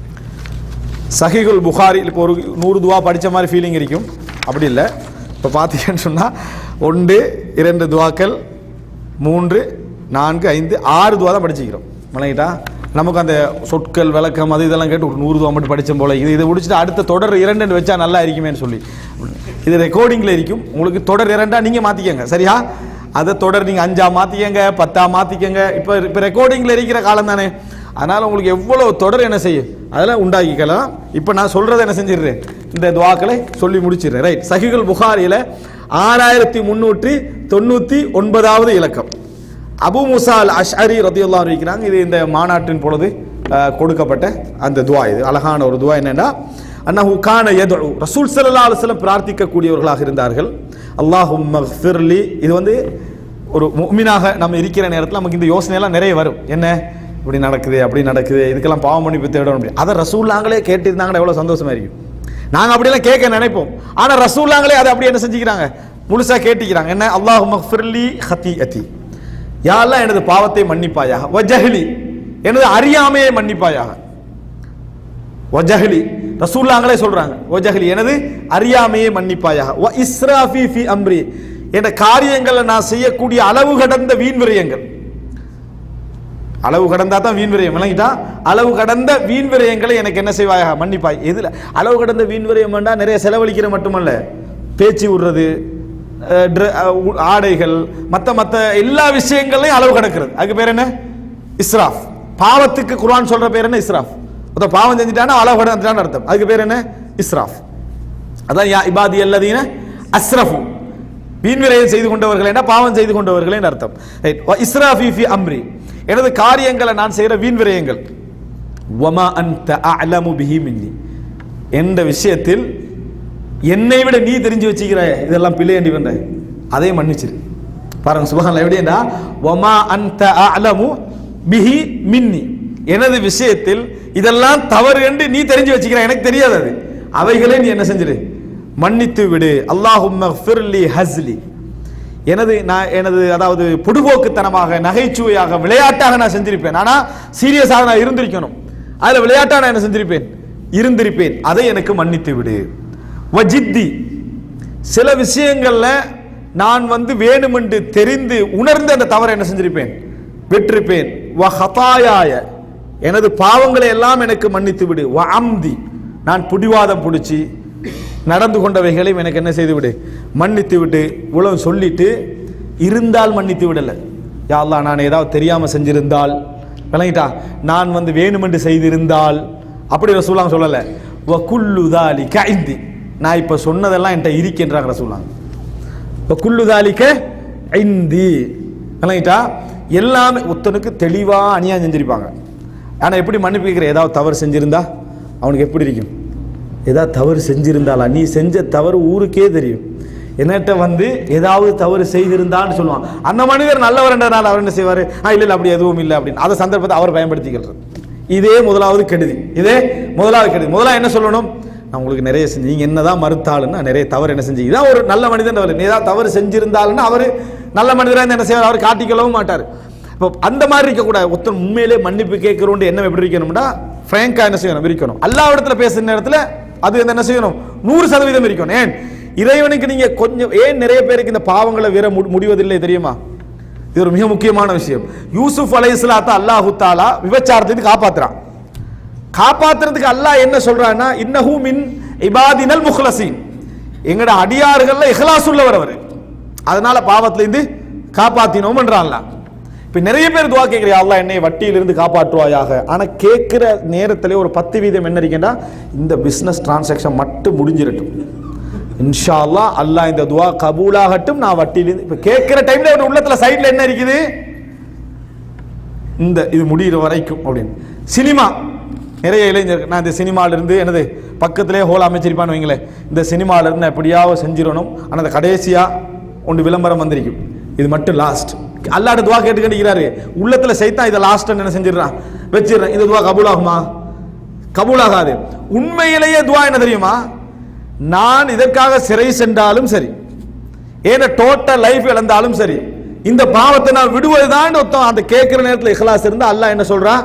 சஹீஹுல் புகாரி. இப்போ ஒரு 100 துவா படித்த மாதிரி ஃபீலிங் இருக்கும், அப்படி இல்லை. இப்போ பார்த்தீங்கன்னு சொன்னால் 1 2 துவாக்கள் 3 4 5 6 துவா தான் படிச்சுக்கிறோம். விளங்கிட்டா? நமக்கு அந்த சொற்கள் விளக்கம் அது இதெல்லாம் கேட்டு ஒரு 100 துவா மட்டும் படித்தோம் போல. இதை முடிச்சுட்டு அடுத்த தொடர் 2 வச்சா நல்லா இருக்குமேன்னு சொல்லி இது ரெக்கார்டிங்கில் இருக்கும். உங்களுக்கு தொடர் 2 நீங்கள் மாற்றிக்கங்க, சரியா? அதை தொடர் நீங்கள் 5 மாற்றிக்கங்க, 10 மாற்றிக்கங்க. இப்போ ரெக்கார்டிங்கில் இருக்கிற காலம் தானே, அதனால் உங்களுக்கு எவ்வளோ தொடர் என்ன செய்யும் அதெல்லாம் உண்டாக்கிக்கலாம். இப்போ நான் சொல்கிறத என்ன செஞ்சிடுறேன், இந்த துவாக்களை சொல்லி முடிச்சிடுறேன். ரைட். சஹீஹுல் புகாரியில் 6399வது இலக்கம் அபு மூசா அல் அஷ்அரி ரலியல்லாஹு அன்ஹு இருக்கிறாங்க. இது இந்த மாநாட்டின் பொழுது கொடுக்கப்பட்ட அந்த துவா. இது அழகான ஒரு துவா. என்னன்னா, அன்னஹு கான யதுஉ, ரசூல் ஸல்லல்லாஹு அலைஹி வஸல்லம் பிரார்த்திக்கக்கூடியவர்களாக இருந்தார்கள். அல்லாஹும்ம ஃபிர்லி. இது ஒரு முஃமினாக நம்ம இருக்கிற நேரத்தில் நமக்கு இந்த யோசனையெல்லாம் நிறைய வரும். என்ன இப்படி நடக்குது, அப்படி நடக்குது, இதுக்கெல்லாம் பாவ மன்னிப்பு தேடணும். அதை ரசூல்லாங்களே கேட்டிருந்தாங்கன்னா எவ்வளோ சந்தோஷமா இருக்கும். நாங்கள் அப்படியெல்லாம் கேட்க நினைப்போம், ஆனால் ரசூல்லாங்களே அதை அப்படி என்ன செஞ்சுக்கிறாங்க, முழுசாக கேட்டுக்கிறாங்க. என்ன, அல்லாஹும்ம ஃபிர்லி ஹதீஅதி, யா அல்லாஹ் எனது பாவத்தை மன்னிப்பாயாக, வஜஹலி எனது அறியாமையை மன்னிப்பாயாக. வஜஹலி ரசூல்லாங்களே சொல்றாங்க, வஜஹலி எனது அறியாமையை மன்னிப்பாயாக. வ இஸ்ராஃபி ஃபி அம்ரி, என்ற காரியங்களை நான் செய்யக்கூடிய அளவு கடந்த வீண் விரயங்கள். அளவு கடந்தா தான் வீண் விரயம். விளங்கிட்டா? அளவு கடந்த வீண் விரயங்களை எனக்கு என்ன செய்வாயாக, மன்னிப்பாய். எதுல அளவு கடந்த வீண் விரயம் வேண்டா, நிறைய செலவழிக்கிற மட்டுமல்ல, பேச்சு விடுறது, ஆடைகள், மற்ற எல்லா விஷயங்களையும் அளவு கடக்கிறது. அதுக்கு பேர் என்ன? இஸ்ராஃப். பாவத்துக்கு குர்ஆன் சொல்ற பேர் என்ன? இஸ்ராஃப். பாவம் செஞ்சுட்டானா அளவு கடந்துட்டான்னு அர்த்தம். அதுக்கு பேர் என்ன? இஸ்ராஃப். அதான் யா இபாதி அல்லதீன அஸ்ரஃபு, வீண் விரயம் செய்து கொண்டவர்கள் என்ன, பாவம் செய்து கொண்டவர்களே அர்த்தம். இஸ்ராஃபி ஃபி அம்ரி, எனது காரியங்களை நான் செய்கிற வீண் விரயங்கள். வமா அன்த அஅலமு பிஹி மின்னி, என்ற விஷயத்தில் என்னை விட நீ தெரிஞ்சு வச்சுக்கிறாய், இதெல்லாம் பிள்ளையண்டி பண்ற, அதே மன்னிச்சிரு. பாருங்க சுப்ஹானல்லாஹ், எப்படின்னா வமா அன்த அஅலமு பிஹி மின்னி, எனது விஷயத்தில் இதெல்லாம் தவறு என்று நீ தெரிஞ்சு வச்சுக்கிறாய், எனக்கு தெரியாது அது, அவைகளை நீ என்ன செஞ்சிரு, மன்னித்து விடு. அல்லாஹும்ம ஃபிர்லி ஹஸ்லி, எனது அதாவது பொடுபோக்குத்தனமாக, நகைச்சுவையாக, விளையாட்டாக நான் செஞ்சிருப்பேன். ஆனால் சீரியஸாக நான் இருந்திருக்கணும். அதில் விளையாட்டாக நான் என்ன செஞ்சிருப்பேன், இருந்திருப்பேன், அதை எனக்கு மன்னித்து விடு. வஜித்தி, சில விஷயங்கள்ல நான் வேணுமென்று தெரிந்து உணர்ந்து அந்த தவறை என்ன செஞ்சிருப்பேன், விட்டிருப்பேன். வ ஹதாயாய, எனது பாவங்களை எல்லாம் எனக்கு மன்னித்து விடு. வ அம்தி, நான் புடிவாதம் பிடிச்சி நடந்து கொண்டவைகளையும் எனக்கு என்ன செய்து விடு, மன்னித்து விட்டு. இவ்வளவு சொல்லிட்டு இருந்தால் மன்னித்து விடல. யா அல்லாஹ், நான் ஏதாவது தெரியாம செஞ்சிருந்தால், விளங்கிட்டா, நான் வேணுமென்று செய்திருந்தால், அப்படி ரசூலுல்லாஹ் சொல்லல. வ குல்லு தாலிக இந்தி, நான் இப்ப சொன்னதெல்லாம் என்கிட்ட இருக்கின்றாங்க ரசூலுல்லாஹ். வ குல்லு தாலிக இந்தி, விளங்கிட்டா, எல்லாமே ஒருத்தனுக்கு தெளிவா அநியாயம் செஞ்சிருப்பாங்க. ஆனா எப்படி மன்னிப்பு கேட்கிற, ஏதாவது தவறு செஞ்சிருந்தா அவனுக்கு எப்படி இருக்கும், ஏதாவது தவறு செஞ்சிருந்தாலா, நீ செஞ்ச தவறு ஊருக்கே தெரியும், என்னட்ட ஏதாவது தவறு செய்திருந்தான்னு சொல்லுவான். அந்த மனிதர் நல்லவர்ன்றனால அவர் என்ன செய்வார், இல்லை அப்படி எதுவும் இல்லை அப்படின்னு அந்த சந்தர்ப்பத்தை அவர் பயன்படுத்திக்கிறது. இதே முதலாவது கெடுதி. முதலாவது என்ன சொல்லணும், நான் உங்களுக்கு நிறைய செஞ்சு, நீங்க என்னதான் மறுத்தாளுன்னா நிறைய தவறு என்ன செஞ்சு, இதான் ஒரு நல்ல மனிதன். நீ ஏதாவது தவறு செஞ்சிருந்தாலுன்னா அவர் நல்ல மனிதராக என்ன செய்வார், அவர் காட்டிக்கொள்ளவும் மாட்டார். இப்போ அந்த மாதிரி இருக்கக்கூடாது. ஒருத்தர் உண்மையிலே மன்னிப்பு கேட்கிறோம் என்ன எப்படி இருக்கணும்னா, ஃப்ராங்கா என்ன செய்யணும், இருக்கணும். அல்லாஹ் இடத்துல பேசுற நேரத்தில் அது என்ன செய்யணும், 100% இருக்கணும். ஏன் இறைவனுக்கு நீங்க கொஞ்சம், ஏன் நிறைய பேருக்கு இந்த பாவங்களை வேற முடிவதில்லை தெரியுமா? இது ஒரு மிக முக்கியமான விஷயம். யூசுப் அலைஹிஸ்ஸலாத்தை அல்லாஹு தஆலா விபச்சாரத்துக்கு காப்பாத்துறதுக்கு அல்லாஹ் என்ன சொல்றான்னா, இன்னஹு மின் இபாதினல் முக்லஸீன், எங்கட அடியார்கள்ல இஹ்லாஸ் உள்ளவர் அவர், அதனால பாவத்திலிருந்து காப்பாத்தினோம் என்றான். இப்போ நிறைய பேர் துவா கேட்குறியா, அல்லாஹ் என்னை வட்டியிலிருந்து காப்பாற்றுவாயாக. ஆனால் கேட்குற நேரத்திலே ஒரு 10% என்ன இருக்கேன்டா, இந்த பிஸ்னஸ் டிரான்சாக்ஷன் மட்டும் முடிஞ்சிடட்டும், இன்ஷா அல்லாஹ் அல்லாஹ் இந்த துவா கபூலாகட்டும், நான் வட்டியிலிருந்து. இப்போ கேட்குற டைம்ல ஒரு உள்ளத்தில் சைடில் என்ன இருக்குது, இந்த இது முடிகிற வரைக்கும் அப்படின்னு. சினிமா நிறைய இளைஞர்கள், நான் இந்த சினிமாவிலிருந்து என்னது பக்கத்திலே ஹோல் அமைச்சிருப்பான்னு வைங்களேன், இந்த சினிமாவிலிருந்து நான் எப்படியாவது செஞ்சிடணும், ஆனால் அந்த கடைசியாக ஒன்று விளம்பரம் வந்திருக்கும், இது மட்டும் லாஸ்ட். அல்லாஹ்ட்ட துவா கேட்டு கண்டிக்கிறாரு, உள்ளத்தில் சைத்தான் இதை லாஸ்ட் என்ன செஞ்சிடறான், வச்சிடறேன், இந்த துவா கபூலாகுமா? கபூலாகாது. உண்மையிலேயே துவா என்ன தெரியுமா, நான் இதற்காக சிறை சென்றாலும் சரி, ஏன்னா டோட்டல் லைஃப் இழந்தாலும் சரி, இந்த பாவத்தை நான் விடுவதுதான் ஒருத்தன் அந்த கேட்கிற நேரத்தில் இஹ்லாஸ் இருந்தா அல்லாஹ் என்ன சொல்றான்,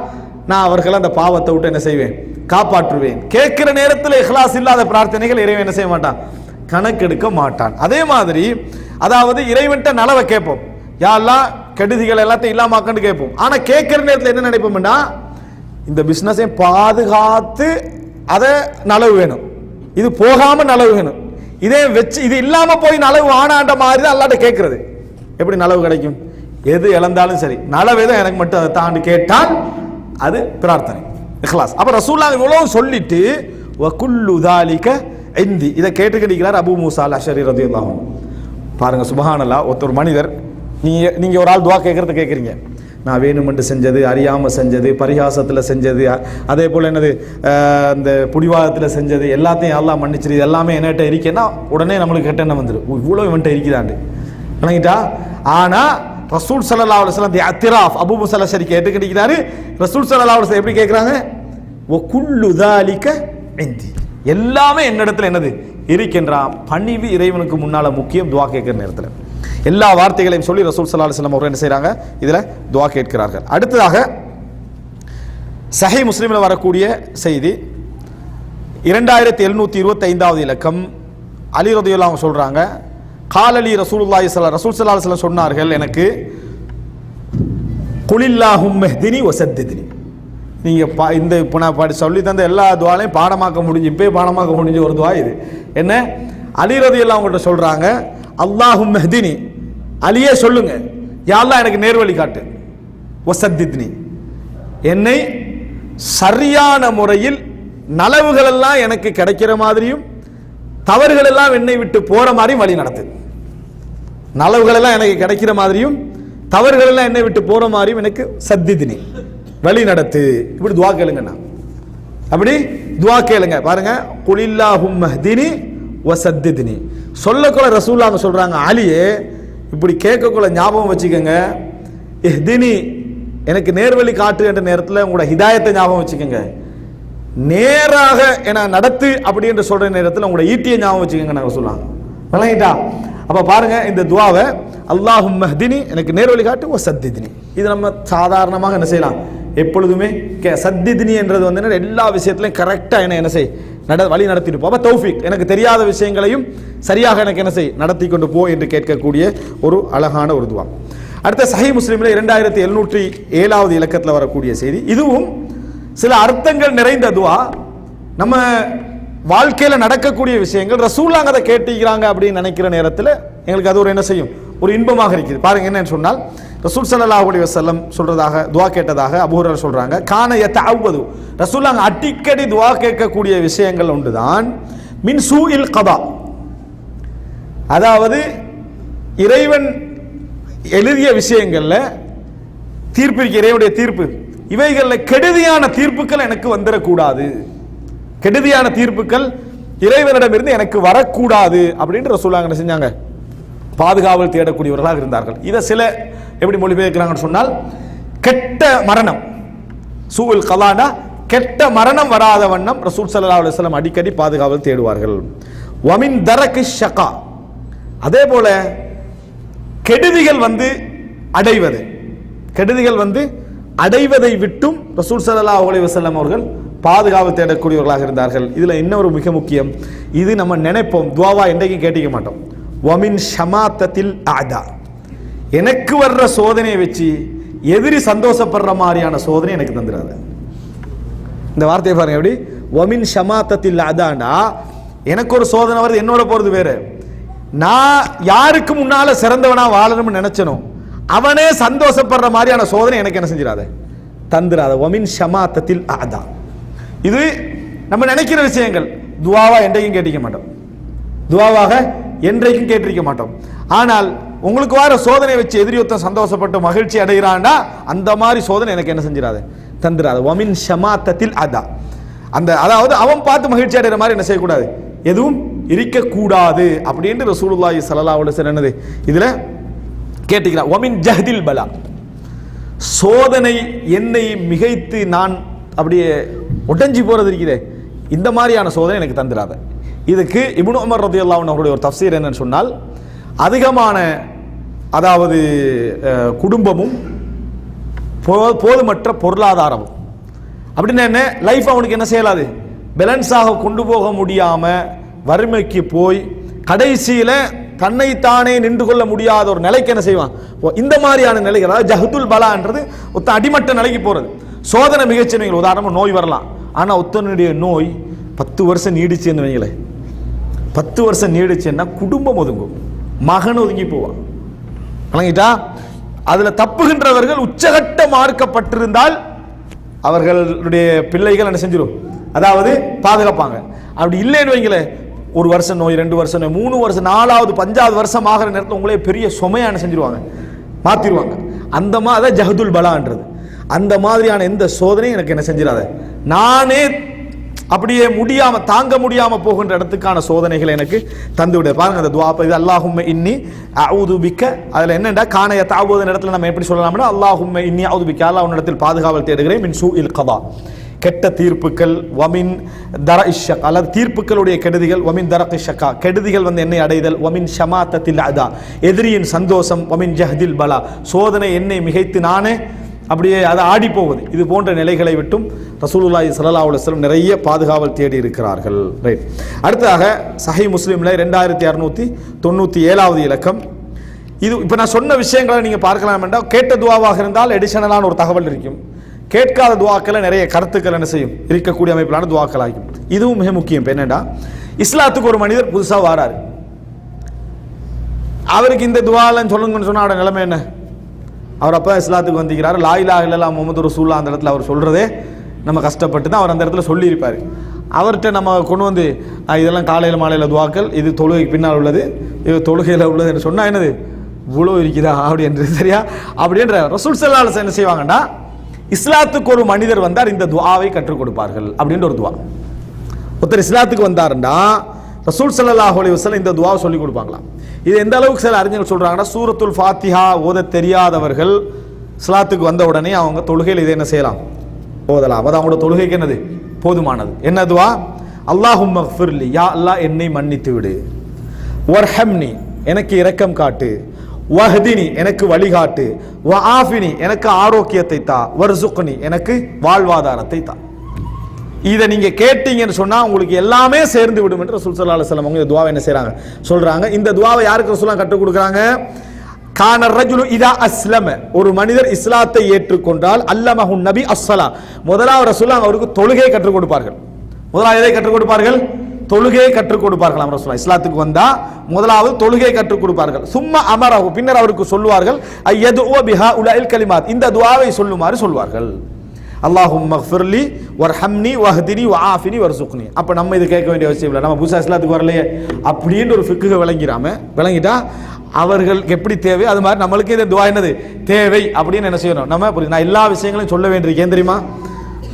நான் அவர்களை அந்த பாவத்தை விட்டு என்ன செய்வேன், காப்பாற்றுவேன். கேட்கிற நேரத்தில் இஹ்லாஸ் இல்லாத பிரார்த்தனைகள் இறைவன் என்ன செய்ய மாட்டான், கணக்கெடுக்க மாட்டான். அதே மாதிரி அதாவது இறைவன்ட்ட நலவை கேட்போம், யா அல்லாஹ் கெடுதிகள் எல்லாத்தையும் இல்லாமக்கன்னு கேட்போம். ஆனா கேட்கிற நேரத்தில் என்ன நினைப்போம்னா, இந்த பிசினஸை பாதுகாத்து அதை நலவு வேணும், இது போகாம நலவு வேணும், இதே வச்சு இது இல்லாம போய் நலவு ஆனாண்ட மாதிரி தான் அல்லாஹ்ட்ட கேட்கறது. எப்படி நலவு கிடைக்கும்? எது இழந்தாலும் சரி, நலவு எதுவும் எனக்கு மட்டும் அதை தாண்டி கேட்டால் அது பிரார்த்தனை, இஹ்லாஸ். அப்ப ரசூலுல்லாஹ் இவ்வளவு சொல்லிட்டு வகுல்லு தாலிக இந்தி, இதை கேட்டுக்கிறார் அபூ மூஸா அல்-அஷ்அரி ரலியல்லாஹு அன்ஹு. பாருங்க சுப்ஹானல்லாஹ், ஒருத்தர் மனிதர், நீங்க ஒரு ஆள் துவா கேட்கறது கேட்குறீங்க, நான் வேணுமென்று செஞ்சது, அறியாமல் செஞ்சது, பரிகாசத்தில் செஞ்சது, அதே போல் என்னது இந்த புடிவாதத்தில் செஞ்சது எல்லாத்தையும் அல்லாஹ் மன்னிச்சிரு, எல்லாமே என்கிட்ட இருக்கேன்னா உடனே நம்மளுக்கு கெட்ட என்ன வந்துடும், இவ்வளோ இவன்கிட்ட இருக்குதாண்டு விளங்கிட்டா. ஆனால் ரசூல் ஸல்லல்லாஹு அலைஹி வஸல்லம் அத்திராஃப் அபூ மூஸா அல்-அஷ்அரி கேட்டுக்கிறாரு, ரசூல் ஸல்லல்லாஹு அலைஹி வஸல்லம் எப்படி கேட்குறாங்க, வகுல்லு தாலிக இந்தி, எல்லாமே என்னிடத்தில் என்னது இருக்கின்றான். பணிவு இறைவனுக்கு முன்னால முக்கியம் துவா கேட்கிற நேரத்தில். எல்லா வார்த்தைகளையும் சொல்லி ரசூல் ஸல்லல்லாஹு அலைஹி வஸல்லம் அவர்கள் என்ன செய்கிறாங்க, இதில் துவா கேட்கிறார்கள். அடுத்ததாக சஹீஹ் முஸ்லிமில் வரக்கூடிய செய்தி 2725வது இலக்கம், அலி ரலியல்லாஹு அன்ஹு சொல்றாங்க, காலலி ரசூலுல்லாஹி ரசூல் ஸல்லல்லாஹு அலைஹி வஸல்லம் சொன்னார்கள் எனக்கு, குலில்லாஹும்ம ஹ்தினி வஸத்தித்னி, நீங்க இந்த இப்போ நான் சொல்லி தந்த எல்லா துவாலையும் பாடமாக்க முடிஞ்சு, இப்போயே பாடமாக்க முடிஞ்ச ஒரு துவா இது. என்ன, அலி ரலியல்லாஹு அவங்கள்ட்ட சொல்றாங்க, அல்லாஹும்ம ஹ்தினி, அலியே சொல்லுங்க, யா அல்லாஹ் எனக்கு நேர்வழி காட்டு, வஸத்தித்னி, என்னை சரியான முறையில் நலவுகள் எல்லாம் எனக்கு கிடைக்கிற மாதிரியும் தவறுகள் எல்லாம் என்னை விட்டு போற மாதிரியும் வழி நடத்து. நலவுகள் எல்லாம் எனக்கு கிடைக்கிற மாதிரியும் தவறுகள் எல்லாம் என்னை விட்டு போற மாதிரியும் எனக்கு சத்தித்னி, வழி நடத்து. இப்படி துவா கேளுங்கண்ணா, அப்படி துவா கேளுங்க. பாருங்க, குலில்லாஹும்ம ஹ்தினி வஸத்தித்னி சொல்லக்குள்ள ரசூலுல்லாஹ் சொல்றாங்க, அலியே இப்படி கேட்கக்குள்ள ஞாபகம் வச்சுக்கோங்க, இஹ்தினி எனக்கு நேர்வழி காட்டு என்ற நேரத்தில் உங்களோட ஹிதாயத்தை ஞாபகம் வச்சுக்கோங்க, நேராக என நடத்து அப்படி என்று சொல்ற நேரத்தில் உங்களோட ஈட்டியை ஞாபகம் வச்சுக்கோங்க நாங்கள் சொல்லுவாங்க. விளங்கிட்டா? அப்ப பாருங்க, இந்த துவாவை அல்லாஹும்ம ஹ்தினி எனக்கு நேர்வழி காட்டு வஸத்தித்னி, இது நம்ம சாதாரணமாக என்ன செய்யலாம், எப்பொழுதுமே சத்தித்னி என்றது வந்து எல்லா விஷயத்திலையும் கரெக்டாக என்ன செய் வழி நடத்திட்டு போ. அப்போ தௌஃபீக், எனக்கு தெரியாத விஷயங்களையும் சரியாக எனக்கு என்ன செய் நடத்தி கொண்டு போ என்று கேட்கக்கூடிய ஒரு அழகான ஒரு துவா. அடுத்த சஹீஹ் முஸ்லிமில் 2707வது இலக்கத்தில் வரக்கூடிய செய்தி, இதுவும் சில அர்த்தங்கள் நிறைந்த துவா. நம்ம வாழ்க்கையில் நடக்கக்கூடிய விஷயங்கள் ரசூலுல்லாஹ் அதை கேட்டிக்கிறாங்க அப்படின்னு நினைக்கிற நேரத்தில் எங்களுக்கு அது ஒரு என்ன செய்யும், ஒரு இன்பமாக இருக்குது. பாருங்க, என்னன்னு சொன்னால் ரசூல் ஸல்லல்லாஹு அலைஹி வஸல்லம் சொல்றதாக துவா கேட்டதாக அபூ ஹுரைரா சொல்றாங்க, கான யதஅவது, ரசூலுல்லாஹ் அடிக்கடி துவா கேட்கக்கூடிய விஷயங்கள் ஒன்றுதான் மின் சூஇல் கதா, அதாவது இறைவன் எழுதிய விஷயங்கள்ல தீர்ப்பு, இறைவனுடைய தீர்ப்பு, இவைகளில் கெடுதியான தீர்ப்புகள் எனக்கு வந்துடக்கூடாது, கெடுதியான தீர்ப்புகள் இறைவனிடமிருந்து எனக்கு வரக்கூடாது அப்படின்னு ரசூலுல்லாஹ் என்ன செஞ்சாங்க, பாதுகாவல் தேடக்கூடியவர்களாக இருந்தார்கள். இதை சில எப்படி மொழிபெயர்க்கிறாங்கன்னு சொன்னால், கெட்ட மரணம், சூல் கலானா கெட்ட மரணம் வராத வண்ணம் ரசூல் ஸல்லல்லாஹு அலைஹி வஸல்லம் அடிக்கடி பாதுகாவல் தேடுவார்கள். வமின் தரகி ஷகா, அதே போல கெடுதிகள் வந்து அடைவது, கெடுதிகள் வந்து அடைவதை விட்டும் ரசூல் ஸல்லல்லாஹு அலைஹி வஸல்லம் அவர்கள் பாதுகாவல் தேடக்கூடியவர்களாக இருந்தார்கள். இதுல இன்னொரு மிக முக்கியம், இது நம்ம நினைப்போம், துவாவா என்றைக்கும் கேட்டிக்க மாட்டோம். வமின் ஷமாத்தத்தில் ஆதா, எனக்கு வர்ற சோதனையை வச்சு எதிரி சந்தோஷப்படுற மாதிரியான சோதனை எனக்கு தந்துடாது. இந்த வார்த்தையை பாருங்க, எப்படி வமின் ஷமாத்தத்தில் ஆதாண்டா, எனக்கு ஒரு சோதனை வருது, என்னோட போறது வேற, நான் யாருக்கு முன்னால சிறந்தவனா வாழணும்னு நினைச்சனோ அவனே சந்தோஷப்படுற மாதிரியான சோதனை எனக்கு என்ன செஞ்சிடாத, தந்துராத. ஒமின் ஷமாத்தத்தில் ஆதா. இது நம்ம நினைக்கிற விஷயங்கள். துவாவா என்றைக்கும் கேட்டிக்க மாட்டோம், துவாவாக என்றைக்கும் கேட்டிருக்க மாட்டோம். ஆனால் உங்களுக்கு வர சோதனை வச்சு எதிரியுத்தம் சந்தோஷப்பட்டு மகிழ்ச்சி அடைகிறான்டா, அந்த மாதிரி சோதனை எனக்கு என்ன செஞ்சிடாத, தந்துராத. ஒமின் ஷமாத்தத்தில் அதா. அந்த அதாவது அவன் பார்த்து மகிழ்ச்சி அடைகிற மாதிரி என்ன செய்யக்கூடாது, எதுவும் இருக்கக்கூடாது அப்படின்னு ரசூலுல்லாஹி ஸல்லல்லாஹு அலைஹி வஸல்லம் என்னது இதுல கேட்டுக்கிறார். ஒமின் ஜஹதில் பலா. சோதனை என்னை மிகைத்து நான் அப்படியே உடைஞ்சி போறது இருக்குதே, இந்த மாதிரியான சோதனை எனக்கு தந்துடாத. இதுக்கு இப்னு உமர் ரலியல்லாஹு அன்ஹு அவருடைய ஒரு தஃப்சீர் என்னன்னு சொன்னால், அதிகமான அதாவது குடும்பமும் போதுமற்ற பொருளாதாரமும் அப்படின்னா என்ன, லைஃப் அவனுக்கு என்ன செய்யலாது, பேலன்ஸாக கொண்டு போக முடியாம வறுமைக்கு போய் கடைசியில தன்னைத்தானே நின்று கொள்ள முடியாத ஒரு நிலைக்கு என்ன செய்வான். இந்த மாதிரியான நிலைகள், அதாவது ஜஹதுல் பலான்றது ஒத்த அடிமட்ட நிலைக்கு போறது. சோதனை மிகச்சின்ன உதாரணமா நோய் வரலாம், ஆனா ஒத்தனுடைய நோய் 10 வருஷம் நீடிச்சுன்னு வைங்களே, 10 வருஷம் நீடிச்சுன்னா குடும்பம் ஒதுங்கும், மகன் ஒதுங்கி போவான். வழங்கிட்டா அதுல தப்புகின்றவர்கள் உச்சகட்ட மார்க்கப்பட்டிருந்தால் அவர்களுடைய பிள்ளைகள் என்ன செஞ்சிடும், அதாவது பாதுகாப்பாங்க. அப்படி இல்லைன்னு வைங்களே, 1 வருஷம் நோய், 2 வருஷம் நோய், 3 வருஷம், 4வது 5வது வருஷம் ஆகிற நேரத்தில் உங்களே பெரிய சுமையா என்ன செஞ்சிருவாங்க, மாத்திடுவாங்க. அந்த மாதிரி ஜஹதுல் பலான்றது. அந்த மாதிரியான எந்த சோதனையும் எனக்கு என்ன செஞ்சிடாத, நானே அப்படியே முடியாம தாங்க முடியாம போகின்ற இடத்துக்கான சோதனைகளை எனக்கு தந்துவிட. பாருங்க அந்த துஆ, இது அல்லாஹும்ம இன்னி அஊது பிக்க. அதுல என்னடா கானைய தாவுத இடத்துல நம்ம எப்படி சொல்லலாம்னா, அல்லாஹும்ம இன்னி அஊது பிக்க, அல்லாஹ் உன்னிடத்தில் பாதுகாவல் தேடுகிறேன், மின் சூஇல் கதா, கெட்ட தீர்ப்புகள், வமின் தரஇஷக், அல்லது தீர்ப்புகளுடைய கெடுதிகள், வமின் தரஇஷக்கா, கெடுதிகள் என்னை அடைதல், வமின் ஷமாத்தத்தில் அதா, எதிரியின் சந்தோஷம், வமின் ஜஹதில் பலா, சோதனை என்னை மிகைத்து நானே அப்படியே அதை ஆடி போவது. இது போன்ற நிலைகளை விட்டும் ரசூலுல்லாஹி ஸல்லல்லாஹு அலைஹி வஸல்லம் நிறைய பாதுகாவல் தேடி இருக்கிறார்கள். ரைட். அடுத்ததாக சஹீஹ் முஸ்லிம்ல 2697வது இலக்கம். இது இப்போ நான் சொன்ன விஷயங்களை நீங்க பார்க்கலாம் என்றால், கேட்ட துவாவாக இருந்தால் எடிஷனலான ஒரு தகவல் இருக்கும், கேட்காத துவாக்களை நிறைய கருத்துக்கள் என்ன செய்யும், இருக்கக்கூடிய அமைப்பிலான துவாக்கள் ஆகும். இதுவும் மிக முக்கியம். என்னடா, இஸ்லாத்துக்கு ஒரு மனிதர் புதுசாக வாராரு, அவருக்கு இந்த துவாலன்னு சொல்லுங்கன்னு சொன்னா அவரோட நிலைமை என்ன? அவர் அப்போ இஸ்லாத்துக்கு வந்திருக்கிறார், லா இலாஹ இல்லல்லாஹ் முஹம்மது ரசூலுல்லாஹ், அந்த இடத்துல அவர் சொல்றதே நம்ம கஷ்டப்பட்டு தான் அவர் அந்த இடத்துல சொல்லியிருப்பார். அவர்கிட்ட நம்ம கொண்டு வந்து இதெல்லாம் காலையில் மாலையில் துவாக்கள், இது தொழுகைக்கு பின்னால் உள்ளது, இது தொழுகையில் உள்ளது என்று சொன்னால் என்னது இவ்வளோ இருக்குதா அப்படி என்று, சரியா? அப்படின்ற ரசூல் ஸல்லல்லாஹு அலைஹி வஸல்லம் என்ன செய்வாங்கன்னா, இஸ்லாத்துக்கு ஒரு மனிதர் வந்தார், இந்த துஆவை கற்றுக் கொடுப்பார்கள் அப்படின்ற ஒரு துவா. ஒருத்தர் இஸ்லாத்துக்கு வந்தாருன்னா ரசூல் ஸல்லல்லாஹு அலைஹி வஸல்லம் இந்த துஆவை சொல்லி கொடுப்பாங்களாம். இது எந்த அளவுக்கு சில அறிஞர்கள் சொல்றாங்கன்னா, சூரத்துல் ஃபாத்திஹா ஓத தெரியாதவர்கள் இஸ்லாத்துக்கு வந்த உடனே அவங்க தொழுகையில் இதை என்ன செய்யலாம், ஓதலாம். அது அவங்களோட தொழுகைக்கு என்னது போதுமானது. என்ன துஆ? அல்லாஹும்ம ஃபிர்லி, யா அல்லாஹ் என்னை மன்னித்து விடு, வர்ஹம்னி எனக்கு இரக்கம் காட்டு, வஹ்தினி எனக்கு வழிகாட்டு, வஆஃபினி எனக்கு ஆரோக்கியத்தை தா, வர்சுக்னி எனக்கு வாழ்வாதாரத்தை தா. இதை நீங்க கேட்டீங்கன்னு சொன்னா உங்களுக்கு எல்லாமே சேர்ந்து விடும் என்று ரசூல் ஸல்லல்லாஹு அலைஹி வஸல்லம் இந்த துஆவை என்ன செய்றாங்க, சொல்றாங்க. இந்த துஆவை யாருக்கு ரசூலுல்லாஹ் கற்றுக் கொடுக்குறாங்க? கான ரஜுலு இதா அஸ்லம, ஒரு மனிதர் இஸ்லாத்தை ஏற்றுக்கொண்டால், அல்லமஹு நபி அஸ்ஸலா, முதலாவது ரசூலுல்லாஹ் அவருக்கு தொழுகையை கற்றுக் கொடுப்பார்கள். முதலாவது எதை கற்றுக் கொடுப்பார்கள்? தொழுகையை கற்றுக் கொடுப்பார்கள். ரசூலுல்லாஹ் இஸ்லாத்துக்கு வந்தா முதலாவது தொழுகையை கற்றுக் கொடுப்பார்கள். சும்ம அமரஹு, பின்னர் அவருக்கு சொல்லுவார்கள், அய்யதுஉ பிஹா உலைல் கலிமாத், இந்த துஆவை சொல்லுமாறு சொல்வார்கள். அல்லாஹும்ம ஃபிர்லி வர்ஹம்னி வஹ்தினி வஆஃபினி வர்சுக்னி. அப்போ நம்ம இது கேட்க வேண்டிய அவசியம் இல்லை, நம்ம புதுசா இஸ்லாத்துக்கு வரலையே அப்படின்னு ஒரு ஃபிக்ஹை விளங்கிட்டா அவர்களுக்கு எப்படி தேவை அது மாதிரி நம்மளுக்கு இந்த துஆ என்னது தேவை அப்படின்னு என்ன செய்யணும் நம்ம. நான் எல்லா விஷயங்களையும் சொல்ல வேண்டியிருக்கேன் தெரியுமா,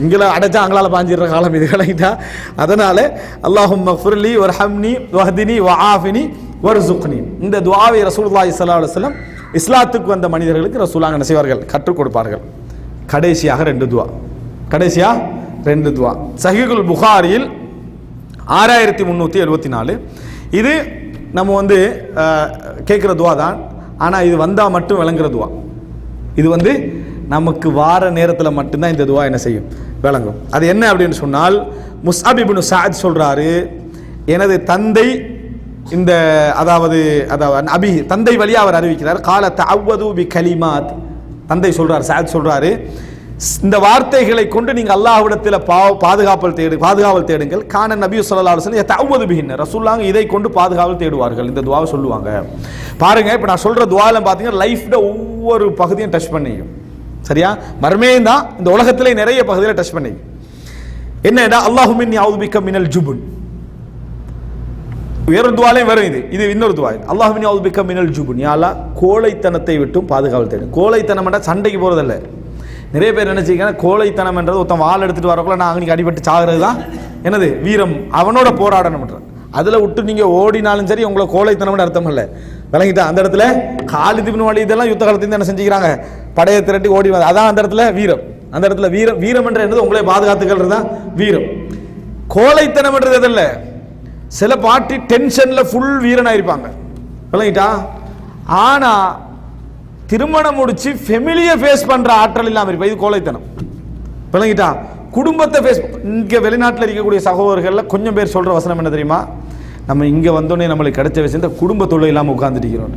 இங்கே அடைச்சா அங்களால் பாஞ்சிடுற காலம் இது விளங்கிட்டா. அதனால அல்லாஹும்ம ஃபிர்லி வர்ஹம்னி வஹ்தினி வஆஃபினி வர்சுக்னி, இந்த துஆவை ரசூலுல்லாஹி ஸல்லல்லாஹு அலைஹி வஸல்லம் இஸ்லாத்துக்கு வந்த மனிதர்களுக்கு ரசூலுல்லாஹ் என்ன செய்வார்கள், கற்றுக் கொடுப்பார்கள். கடைசியாக 2 துஆ. சஹீஹுல் புகாரியில் 6374. இது நம்ம கேட்குற துஆ தான், ஆனால் இது வந்தால் மட்டும் விளங்குற துஆ. இது நமக்கு வார நேரத்தில் மட்டும்தான் இந்த துஆ என்ன செய்யும், விளங்கும். அது என்ன அப்படின்னு சொன்னால், முஸ்அப் இப்னு சஅத் சொல்றாரு, எனது தந்தை இந்த அதாவது அபி தந்தை வழியாக அவர் அறிவிக்கிறார், கால தஅவது பி கலிமாத், தந்தை சொல்றார், சஅத் சொல்றாரு, இந்த வார்த்தைகளை கொண்டு நீங்க அல்லாஹ்விடத்தில் பாதுகாவல் தேடுங்கள். கான நபி ஸல்லல்லாஹு அலைஹி வஸல்லம் யதஅவது பிஹின்ன, ரசூலுல்லாஹ் இதை கொண்டு பாதுகாவல் தேடுவார்கள். இந்த துஆவை சொல்லுவாங்க. பாருங்க, இப்போ நான் சொல்ற துஆல பாத்தீங்கன்னா லைஃப்ல ஒவ்வொரு பகுதியும் டச் பண்ணிக்கும். சரியா? மர்மேன் தான் இந்த உலகத்திலே நிறைய பகுதியில் டச் பண்ணி. என்னடா அல்லாஹும்ம இன்னி அஊது பிக்க மினல் ஜுபுன். வேற துஆலையும் வரும் இது இன்னொரு துஆ. அல்லாஹும்ம இன்னி அஊது பிக்க மினல் ஜுபுன். யா அல்லாஹ் கோழைத்தனத்தை விட்டும் பாதுகாவல் தேடு. கோழைத்தனம்னா சண்டைக்கு போறதில்ல. நிறைய பேர் நினைச்சிருக்காங்க கோழைத்தனம் என்றது ஒருத்தன் வாள் எடுத்துட்டு வரக்குள்ள நான் அன்னைக்கு அடிபட்டு சாகிறது தான் என்னது வீரம், அவனோட போராடணும். அதில் விட்டு நீங்கள் ஓடினாலும் சரி உங்களை கோழைத்தனம்னு அர்த்தம் இல்லை. விளங்கிட்டா? அந்த இடத்துல காலித் இப்னு வலீத் இதெல்லாம் யுத்த காலத்தில் என்ன செஞ்சுக்கிறாங்க, படையை திரட்டி ஓடி வந்தாங்க. அதான் அந்த இடத்துல வீரம். அந்த இடத்துல வீரம் என்ற என்னது உங்களை பாதுகாத்துக்கிறது தான் வீரம். கோழைத்தனம் என்றது எதில்ல, சில பார்ட்டி டென்ஷன்ல ஃபுல் வீரனாயிருப்பாங்க. விளங்கிட்டா? ஆனா திருமணம் முடிச்சு ஃபெமிலியை ஃபேஸ் பண்ற ஆற்றல் இல்லாமல் இருப்பா, இது கோழைத்தனம். விளங்கிட்டா? குடும்பத்தை ஃபேஸ். இங்கே வெளிநாட்டில் இருக்கக்கூடிய சகோதரர்கள்ல கொஞ்சம் பேர் சொல்ற வசனம் என்ன தெரியுமா, நம்ம இங்கே வந்தோடனே நம்மளுக்கு கிடைச்ச விஷயம் இந்த குடும்ப தொல்லை இல்லாமல் உட்கார்ந்துருக்கிறோம்.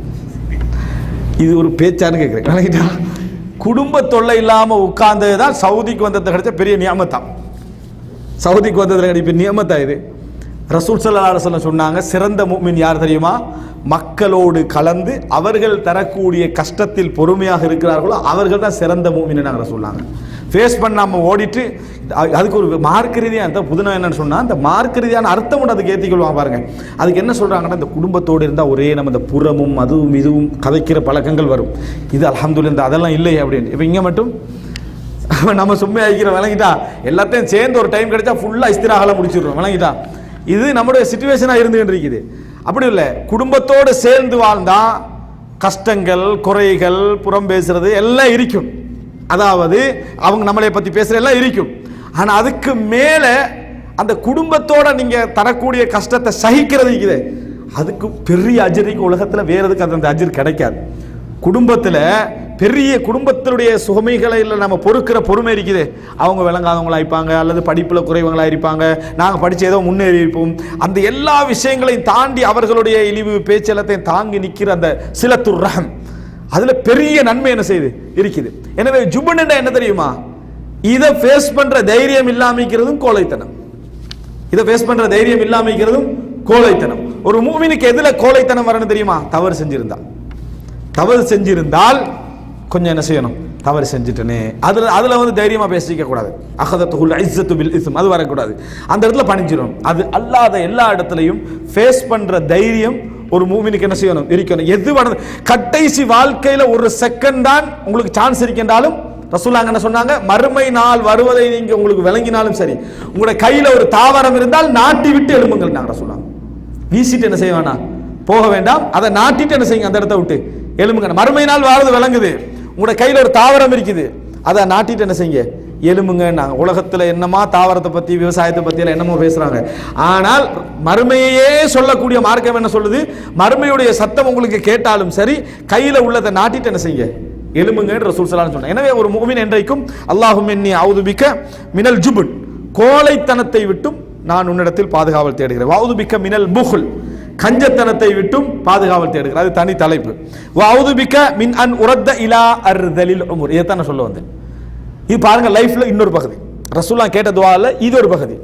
இது ஒரு பேச்சான்னு கேட்குறேன். விளங்கிட்டா? குடும்ப தொல்லை இல்லாமல் உட்கார்ந்தது தான் சவுதிக்கு வந்தது கிடைச்ச பெரிய நியமத்தான். சவுதிக்கு வந்தது கிடைச்ச நியமத்தா இது. ரசூல் ஸல்லல்லாஹு அலைஹி வஸல்லம் சொன்னாங்க, சிறந்த முஃமின் யார் தெரியுமா, மக்களோடு கலந்து அவர்கள் தரக்கூடிய கஷ்டத்தில் பொறுமையாக இருக்கிறார்களோ அவர்கள் தான் சிறந்த முஃமின் நாங்கள் சொன்னாங்க. ஃபேஸ் பண்ணாமல் ஓடிட்டு அதுக்கு ஒரு மார்க்க ரீதியாக புதுனா என்னன்னு சொன்னால், அந்த மார்க்க ரீதியான அர்த்தம் கூட அதுக்கு ஏற்றிக்கொள்வாங்க. பாருங்க, அதுக்கு என்ன சொல்கிறாங்கன்னா, இந்த குடும்பத்தோடு இருந்தால் ஒரே நம்ம இந்த புறமும் அதுவும் இதுவும் கதைக்கிற பழக்கங்கள் வரும். இது அல்ஹம்துலில்லாஹ் அதெல்லாம் இல்லை அப்படின்னு. இப்போ இங்கே மட்டும் நம்ம சும்மா ஆகிக்கிற. விளங்கிட்டா? எல்லாத்தையும் சேர்ந்து ஒரு டைம் கிடைச்சா ஃபுல்லாக இஸ்திராஹால முடிச்சிடுறோம். விளங்கிட்டா? இது நம்முடைய சிச்சுவேஷனாக இருந்துகிட்டு இருக்குது. அப்படி இல்லை, குடும்பத்தோடு சேர்ந்து வாழ்ந்தா கஷ்டங்கள் குறைகள் புறம் பேசுறது எல்லாம் இருக்கும். அதாவது அவங்க நம்மளை பற்றி பேசுகிற எல்லாம் இருக்கும். ஆனால் அதுக்கு மேலே அந்த குடும்பத்தோட நீங்கள் தரக்கூடிய கஷ்டத்தை சகிக்கிறது இருக்குது, அதுக்கு பெரிய அஜிருக்கு உலகத்தில் வேறு எதுக்கு அந்த அஜிர் கிடைக்காது. குடும்பத்தில் பெரிய குடும்பத்தினுடைய சுகமைகளை நம்ம பொறுக்கிற பொறுமை இருக்குது. அவங்க விளங்காதவங்களா இருப்பாங்க, அல்லது படிப்பில் குறைவங்களா இருப்பாங்க, நாங்கள் படித்து ஏதோ முன்னேறி இருப்போம். அந்த எல்லா விஷயங்களையும் தாண்டி அவர்களுடைய இழிவு பேச்செல்லாத்தையும் தாங்கி நிற்கிற அந்த சிலத்துர் ரஹம், அதுல பெரிய நன்மை என்ன செய்யுது இருக்குது. எனவே ஜுபன் என்ன தெரியுமா, இதை ஃபேஸ் பண்ற தைரியம் இல்லாமிக்கிறதும் கோழைத்தனம். இதை ஃபேஸ் பண்ற தைரியம் இல்லாமிக்கிறதும் கோழைத்தனம். ஒரு மூமினுக்கு எதுல கோழைத்தனம் வரணும் தெரியுமா, தவறு செஞ்சிருந்தால் கொஞ்சம் என்ன செய்யணும், தவறு செஞ்சுட்டனே அதுல வந்து தைரியமா பேசிக்க கூடாது. அகதத்துல் இஸ்ஸத்து பில் இஸ்ம் அது வரக்கூடாது. அந்த இடத்துல பணிஞ்சிடும். அது அல்லாத எல்லா இடத்துலையும் ஃபேஸ் பண்ற தைரியம் ஒரு மூமினுக்கு என்ன செய்யணும், இருக்கணும். எது கடைசி வாழ்க்கையில ஒரு செகண்ட் தான் உங்களுக்கு சான்ஸ் இருக்கின்றாலும் ரசூலுல்லாஹ் என்ன சொன்னாங்க, மறுமை நாள் வருவதை நீங்க உங்களுக்கு விளங்கினாலும் சரி, உங்களுடைய கையில ஒரு தாவரம் இருந்தால் நாட்டி விட்டு எழும்புங்கள் நாங்க ரசூலுல்லாஹ். வீசிட்டு என்ன செய்ய வேண்டாம், போக வேண்டாம், அதை நாட்டிட்டு என்ன செய்யுங்க, அந்த இடத்த விட்டு எழும்புங்க. மறுமை நாள் வாழ்வது விளங்குது, உங்களுடைய கையில ஒரு தாவரம் இருக்குது, அதை நாட்டிட்டு என்ன செய்யுங்க, எலும்புங்க. நாங்கள் உலகத்தில் என்னமா தாவரத்தை பற்றி விவசாயத்தை பற்றி எல்லாம் என்னமோ பேசுகிறாங்க. ஆனால் மறுமையே சொல்லக்கூடிய மார்க்கம் என்ன சொல்லுது, மறுமையுடைய சத்தம் உங்களுக்கு கேட்டாலும் சரி, கையில் உள்ளதை நாட்டிட்டு என்ன செய்யுங்க, எலும்புங்க ரசூல் ஸல்லல்லாஹு அலைஹி வஸல்லம் சொன்னாங்க. எனவே ஒரு முஃமின் என்றைக்கும் அல்லாஹும்ம இன்னி அஊது பிக்க மினல் ஜுபுன், கோழைத்தனத்தை விட்டும் நான் உன்னிடத்தில் பாதுகாவல் தேடுகிறேன். வஅஊது பிக்க மினல் புஹ்ல், கஞ்சத்தனத்தை விட்டும் பாதுகாவல் தேடுகிறேன். அது தனி தலைப்பு. வஅஊது பிக்க மின் அன் உரத்த இலா அர்தலில் உம்ர், இதைத்தான் நான் சொல்ல வந்தேன். இது பாருங்க, லைஃப்ல இன்னொரு பகுதி, ரசூலுல்லாஹ் கேட்ட துஆல இது ஒரு பகுதி.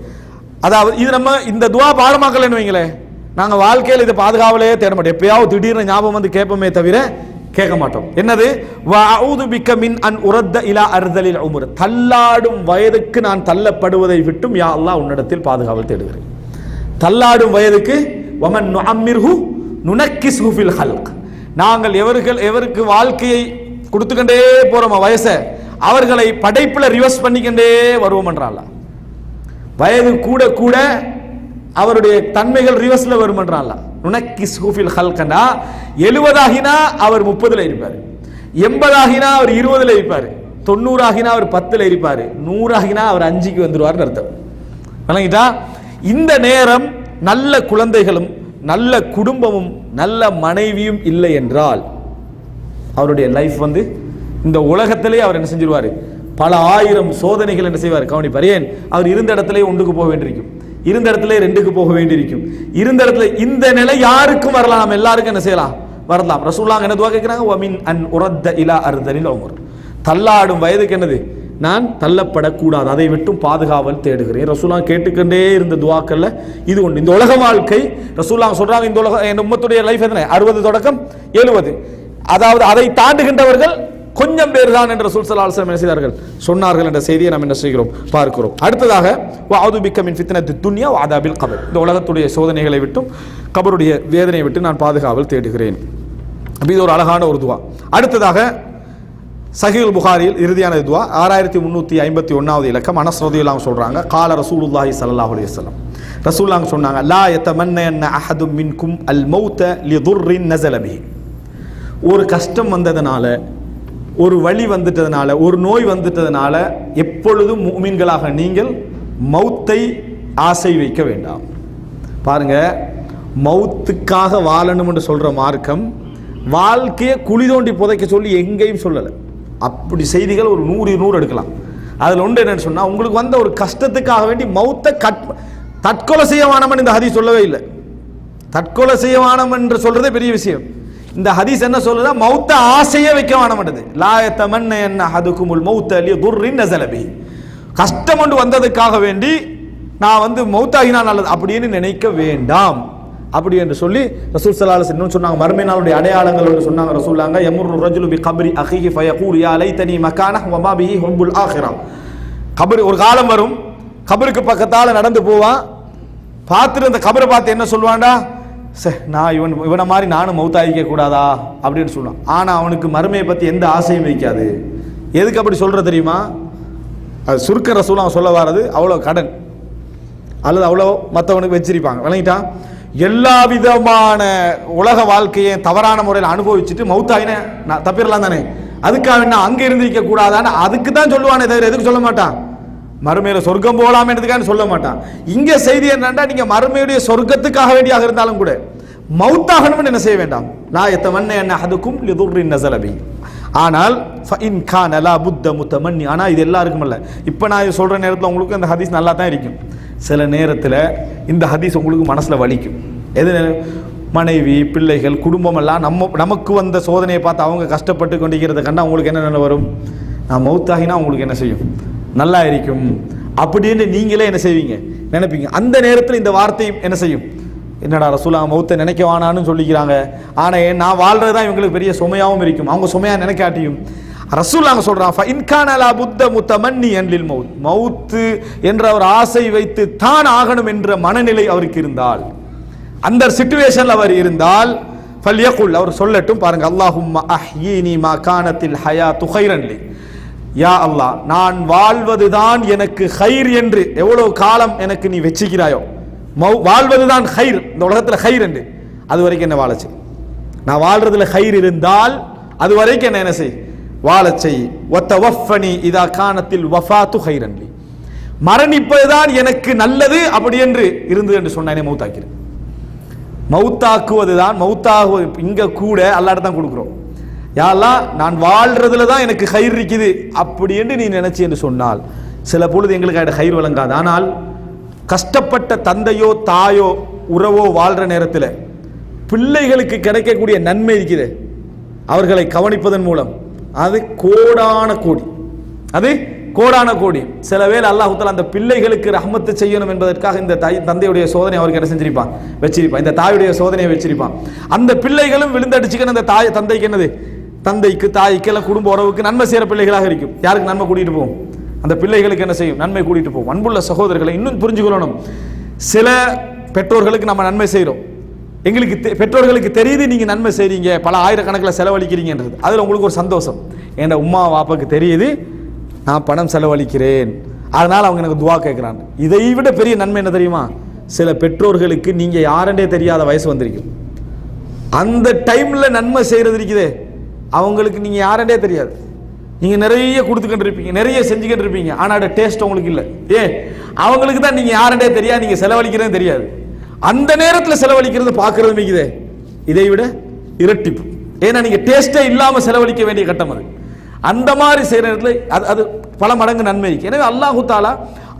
அதாவது இது நம்ம இந்த துஆ பாடமாக்கலன்னு வைங்களேன், நாங்க வாழ்க்கையில் இதை பாதுகாவலே தேட மாட்டோம். எப்பயாவது திடீர்னு ஞாபகம் வந்து கேட்போமே தவிர கேட்க மாட்டோம். என்னது, வஅஊது பிக்க மின் அன் உரத்த இலா அர்தலில் உம்ர், தள்ளாடும் வயதுக்கு நான் தள்ளப்படுவதை விட்டும் யா அல்லாஹ் உன்னிடத்தில் பாதுகாவல் தேடுகிறேன். தள்ளாடும் வயதுக்கு வமன் நுஅம்மிர்ஹு நுனக்கிஸ்ஹு ஃபில் ஹல்க், நாங்கள் எவருக்கு வாழ்க்கையை கொடுத்துக்கண்டே போறோமா வயசை, அவர்களை படைப்பில் ரிவர்ஸ் பண்ணிக்கண்டே வருவோம் என்றால், வயது கூட கூட அவருடைய தன்மைகள் ரிவர்ஸ்ல வரும் என்றால், நுனக்கிஸ்ஹு ஃபில் ஹல்கனா 70 ஆகினா அவர் 30ல இருப்பார், 80 ஆகினா அவர் 20ல இருப்பார், 90 ஆகினா அவர் 10ல இருப்பார், 100 ஆகினா அவர் 5க்கு வந்துருவார்னு அர்த்தம். விளங்கிட்டா? இந்த நேரம் நல்ல குழந்தைகளும் நல்ல குடும்பமும் நல்ல மனைவியும் இல்லை என்றால் அவருடைய லைஃப் வந்து இந்த உலகத்திலே அவர் என்ன செஞ்சிருவாரு, பல ஆயிரம் சோதனைகள் என்ன செய்வார் கவனிப்பார். ஏன், அவர் இருந்த இடத்துல ஒன்றுக்கு போக வேண்டியிருக்கும், இருந்த இடத்துல 2க்கு போக வேண்டியிருக்கும், இருந்த இடத்துல இந்த நிலை யாருக்கும் வரலாம், நம்ம எல்லாருக்கும் என்ன செய்யலாம், வரலாம். ரசூலுல்லாஹ் என்ன துஆ கேட்கிறாங்க, வமின் அன் உரத்த இலா அர்தலில் உம்ர், தள்ளாடும் வயதுக்கு என்னது நான் தள்ளப்படக்கூடாது, அதை விட்டும் பாதுகாவல் தேடுகிறேன். ரசூலா கேட்டுக்கொண்டே இருந்த துவாக்கல்ல இது ஒன்று. இந்த உலக வாழ்க்கை ரசூலா சொல்றாங்க, இந்த உலக என் உம்மத்துடைய லைஃப் எத்தனை 60 தொடக்கம் 70, அதாவது அதை தாண்டுகின்றவர்கள் கொஞ்சம் பேர் தான் என்று ரசூல் ஸல்லல்லாஹு அலைஹி வஸல்லம் என்ன செய்தார்கள் சொன்னார்கள் என்ற செய்தியை நாம் என்ன செய்கிறோம் பார்க்கிறோம். அடுத்ததாக வஅஊது பிக்க மின் ஃபித்னத்தித் துன்யா வ அதாபில் கபர், இந்த உலகத்துடைய சோதனைகளை விட்டும் கபருடைய வேதனையை விட்டு நான் பாதுகாவல் தேடுகிறேன். இது ஒரு அழகான ஒரு துவா. அடுத்ததாக சஹீஹுல் புகாரியில் இறுதியான துவா 6351வது இலக்கம். அனஸ் ரலியல்லாஹு சொல்றாங்க, கால ரசூலுல்லாஹி ஸல்லல்லாஹு அலைஹி வஸல்லம், ரசூலுல்லாஹ் சொன்னாங்க, லா யதமன்னன அஹதும் மின்கும் அல் மௌத லிதுர்ரின் நஸல பிஹி, ஒரு கஷ்டம் வந்ததனால, ஒரு வலி வந்துட்டதுனால, ஒரு நோய் வந்துட்டதுனால எப்பொழுதும் முஃமின்களாக நீங்கள் மௌத்தை ஆசை வைக்க வேண்டாம். பாருங்க, மௌத்துக்காக வாழணும் என்று சொல்ற மார்க்கம் வாழ்க்கையை குழி தோண்டி புதைக்க சொல்லி எங்கேயும் சொல்லலை. அப்படி செய்திகள் ஒரு 100 எடுக்கலாம். அதில் ஒன்று என்னன்னு சொன்னால், உங்களுக்கு வந்த ஒரு கஷ்டத்துக்காக வேண்டி மௌத்தை தற்கொலை செய்ய வேணாம் இந்த ஹதீஸ் சொல்லவே இல்லை. தற்கொலை செய்ய வேணாம் என்று சொல்றதே பெரிய விஷயம். இந்த ஹதீஸ் என்ன சொல்லுதா, மௌத்த ஆசையே வைக்க வேணாம்ன்றது. லா யதமன்னன அஹதுகுமுல் மௌத லிதுர்ரின் நஸல பிஹி, கஷ்டம் ஒன்று வந்ததுக்காக வேண்டி நான் மௌத்தாகினா நல்லது அப்படின்னு நினைக்க வேண்டாம் அப்படி என்று சொல்லி ரசூல் ஸல்லல்லாஹு அலைஹி வஸல்லம் சொன்னாங்க. மறுமை நாளுடைய அடையாளங்கள் என்று சொன்னாங்க ரசூலுல்லாஹ், யமுர்ரு ரஜுலு பி கப்ரி அஹீஹி ஃபயகூல் யா லைதனி மகானஹு வ மா பிஹி ஹுப்புல் ஆখিরা. கபர் ஒரு காலம் வரும், கபருக்கு பக்கத்தால நடந்து போவான், பார்த்துட்டு அந்த கபரை பார்த்து என்ன சொல்லுவான்டா, நான் இவனை மாதிரி நானும் மௌத்தாகிக்க கூடாதா அப்படின்னு சொல்லுவான். ஆனால் அவனுக்கு மறுமையை பற்றி எந்த ஆசையும் வைக்காது. எதுக்கு அப்படி சொல்கிற தெரியுமா, அது சுருக்க ரசூலுல்லாஹ் சொல்ல வர்றது அவ்வளோ கடன் அல்லது அவ்வளோ மற்றவனுக்கு வச்சிருப்பாங்க, விளங்கிட்டா. எல்லா விதமான உலக வாழ்க்கையை தவறான முறையில் அனுபவிச்சுட்டு மௌத்தாயின தப்பிடலாம் தானே, அதுக்காக என்ன அங்கே இருந்திருக்க கூடாதான்னு அதுக்கு தான் சொல்லுவானே தவிர எதுக்கு சொல்ல மாட்டான், மறுமையில சொர்க்கம் போகலாம் என்றதுக்காக சொல்ல மாட்டான். இங்க செய்தி என்னன்னா, நீங்க மறுமையுடைய சொர்க்கத்துக்காக வேண்டியாக இருந்தாலும் கூட மௌத்தாகணும்னு என்ன செய்ய வேண்டாம். லா யதமன்னன அஹதுகும் லிதுர்ரின் நஸல பிஹி. ஆனால் ஃபஇன் கான லா புத்த முத்தமன்னி, ஆனால் இது எல்லாருக்கும் இல்லை. இப்போ நான் சொல்ற நேரத்தில் உங்களுக்கு அந்த ஹதீஸ் நல்லா தான் இருக்கும். சில நேரத்தில் இந்த ஹதீஸ் உங்களுக்கு மனசில் வலிக்கும். எது, மனைவி பிள்ளைகள் குடும்பம் எல்லாம் நமக்கு வந்த சோதனையை பார்த்து அவங்க கஷ்டப்பட்டு கொண்டிருக்கிறத கண்டா உங்களுக்கு என்ன வரும், நான் மௌத்தாகினா உங்களுக்கு என்ன செய்யும், நல்லா இருக்கும் அப்படின்னு நீங்களே என்ன செய்வீங்க, நினைப்பீங்க. அந்த நேரத்தில் இந்த வார்த்தையும் என்ன செய்யும், என்னடா ரசூலா மௌத்தை நினைக்க வேணான்னு சொல்லிக்கிறாங்க, ஆனால் நான் வாழ்றது தான் இவங்களுக்கு பெரிய சுமையாகவும் இருக்கும், அவங்க சுமையாக நினைக்காட்டியும் ரசூலுல்லாஹ் சொல்றான், ஃபஇன் கான லா புத்த முத்தமன்னியன் லில் மௌத், மௌத்து என்ற ஒரு ஆசை வைத்து தான் ஆகணும் என்ற மனநிலை அவருக்கு இருந்தால், அந்த சிச்சுவேஷன்ல அவர் இருந்தால், ஃபல்யகுல், அவர் சொல்லட்டும். பாருங்க, அல்லாஹும்ம அஹ்யீனி மா கானத்தில் ஹயாத்து கைரன் லி, யா அல்லாஹ், நான் வாழ்வதுதான் எனக்கு ஹைர் என்று எவ்வளவு காலம் எனக்கு நீ வச்சுக்கிறாயோ, வாழ்வதுதான் ஹைர், இந்த உலகத்தில் ஹைர் என்று, அது வரைக்கும் என்ன வாழச்சு, நான் வாழ்றதுல ஹைர் இருந்தால் அது வரைக்கும் என்ன செய், வாழச்சை. வத்தவஃபனி இதா கானத்தில் வஃபாத்து ஹைரன் லி, மரணிப்பதுதான் எனக்கு நல்லது அப்படி என்று இருந்தது என்று சொன்னானே மௌத்தாக்கிறேன். மௌத்தாக்குவதுதான், மௌத்தாகுவது இங்க கூட அல்லாஹ் தான் கொடுக்குறோம். யா அல்லாஹ், நான் வாழ்றதுல தான் எனக்கு ஹைர் இருக்குது அப்படி என்று நீ நினைச்சு என்று சொன்னால் சில பொழுது எங்களுக்கு ஹைர் வழங்காது. ஆனால் கஷ்டப்பட்ட தந்தையோ தாயோ உறவோ வாழ்ற நேரத்தில் பிள்ளைகளுக்கு கிடைக்கக்கூடிய நன்மை இருக்குது, அவர்களை கவனிப்பதன் மூலம், அது கோடான கோடி, அது கோடான கோடி. சில வேளை அல்லாஹ் தஆலா அந்த பிள்ளைகளுக்கு ரஹ்மத்து செய்யணும் என்பதற்காக இந்த தந்தையுடைய சோதனை அவருக்கு என்ன செஞ்சிருப்பான், வச்சிருப்பான். இந்த தாயுடைய சோதனையை வச்சிருப்பான். அந்த பிள்ளைகளும் விழுந்தடிச்சுக்கணும். அந்த தந்தைக்கு என்னது, தந்தைக்கு தாய்க்கு எல்லாம் குடும்ப உறவுக்கு நன்மை செய்கிற பிள்ளைகளாக இருக்கும். யாருக்கு நன்மை கூட்டிகிட்டு போகும், அந்த பிள்ளைகளுக்கு என்ன செய்யும், நன்மை கூட்டிகிட்டு போகும். அன்புள்ள சகோதரர்களை இன்னும் புரிஞ்சுக்கொள்ளணும். சில பெற்றோர்களுக்கு நம்ம நன்மை செய்கிறோம், எங்களுக்கு பெற்றோர்களுக்கு தெரியுது நீங்கள் நன்மை செய்கிறீங்க, பல ஆயிரக்கணக்கில் செலவழிக்கிறீங்கன்றது, அதில் உங்களுக்கு ஒரு சந்தோஷம். என் உம்மா வாப்பாவுக்கு தெரியுது நான் பணம் செலவழிக்கிறேன், அதனால் அவங்க எனக்கு துவா கேட்குறாங்க. இதை விட பெரிய நன்மை என்ன தெரியுமா, சில பெற்றோர்களுக்கு நீங்கள் யாருன்றே தெரியாத வயசு வந்திருக்கும், அந்த டைமில் நன்மை செய்கிறது இருக்குதே, அவங்களுக்கு நீங்கள் யாருன்றே தெரியாது, நீங்கள் நிறைய கொடுத்துக்கிட்டு இருப்பீங்க, நிறைய செஞ்சுக்கிட்டு இருப்பீங்க, ஆனால் டேஸ்ட் உங்களுக்கு இல்லை. அவங்களுக்கு தான் நீங்கள் யாருன்றே தெரியாது, நீங்கள் செலவழிக்கிறதே தெரியாது. அந்த நேரத்தில் செலவழிக்கிறது பார்க்கறது மிகுதே, இதை விட இரட்டிப்பு. ஏன்னா நீங்கள் டேஸ்டே இல்லாமல் செலவழிக்க வேண்டிய கட்டம் அது. அந்த மாதிரி செய்கிற நேரத்தில் அது பல மடங்கு நன்மை இருக்கு. எனவே அல்லாஹு தஆலா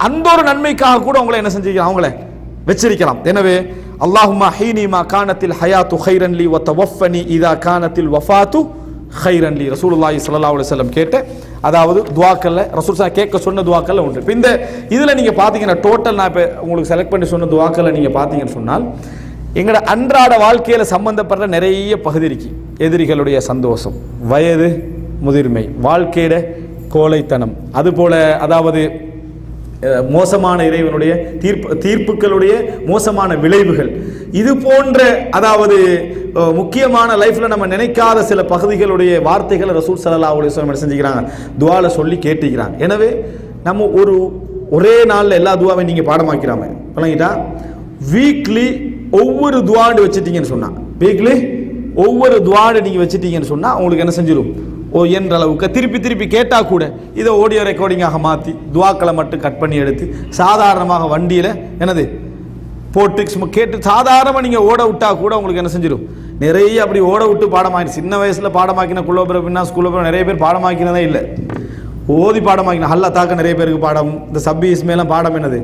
அந்த ஒரு நன்மைக்காக கூட அவங்களை என்ன செஞ்சிருக்கலாம், அவங்கள வச்சிருக்கலாம். எனவே அல்லாஹும்ம ஹீனி மா கானத்தில் ஹயாத்து ஹைரன் லி வ தவஃபனி இதா கானத்தில் வஃபாத்து ஹைரன் லி, ரசூலுல்லாஹி ஸல்லல்லாஹு அலைஹி வஸல்லம் கேட்ட அதாவது துவாக்கல்ல ரசூல் ஸல்லல்லாஹு கேட்க சொன்ன துவாக்கல்ல ஒன்று. இப்போ இந்த இதில் நீங்கள் பார்த்தீங்கன்னா டோட்டல் நான் இப்போ உங்களுக்கு செலக்ட் பண்ணி சொன்ன துவாக்கல்ல நீங்கள் பார்த்தீங்கன்னு சொன்னால் எங்களோட அன்றாட வாழ்க்கையில் சம்பந்தப்பட்ட நிறைய பகுதி இருக்கு. எதிரிகளுடைய சந்தோஷம், வயது முதிர்மை, வாழ்க்கையிட கோழைத்தனம், அதுபோல் அதாவது மோசமான இறைவனுடைய தீர்ப்புகளுடைய மோசமான விளைவுகள், இது போன்ற அதாவது முக்கியமான லைஃப்பில் நம்ம நினைக்காத சில பகுதிகளுடைய வார்த்தைகளை ரசூல் ஸல்லல்லாஹு அலைஹி வஸல்லம் செஞ்சுக்கிறாங்க, துவால சொல்லி கேட்டுக்கிறாங்க. எனவே நம்ம ஒரே நாளில் எல்லா துவாவையும் நீங்கள் பாடமாக்கிறாம விளங்கிட்டா வீக்லி ஒவ்வொரு துவாண்டு வச்சுட்டீங்கன்னு சொன்னா, வீக்லி ஒவ்வொரு துவாண்டு நீங்கள் வச்சுட்டீங்கன்னு சொன்னால் உங்களுக்கு என்ன செஞ்சிடும், என்ற அளவுக்கு திருப்பி கேட்டால் கூட இதை ஆடியோ ரெக்கார்டிங்காக மாற்றி துவாக்களை மட்டும் கட் பண்ணி எடுத்து சாதாரணமாக வண்டியில் என்னது போட்டு கேட்டு சாதாரணமாக நீங்கள் ஓட விட்டா கூட உங்களுக்கு என்ன செஞ்சிடும், நிறைய அப்படி ஓட விட்டு பாடமாக்கி சின்ன வயசில் பாடமாக்கின குள்ளோபிரபின்னா ஸ்கூலில் நிறைய பேர் பாடமாக்கினதே இல்லை, ஓதி பாடமாக்கின ஹல்லா தாக்க நிறைய பேருக்கு பாடம், இந்த சப்பி இஸ்மேலாம் பாடம் என்னது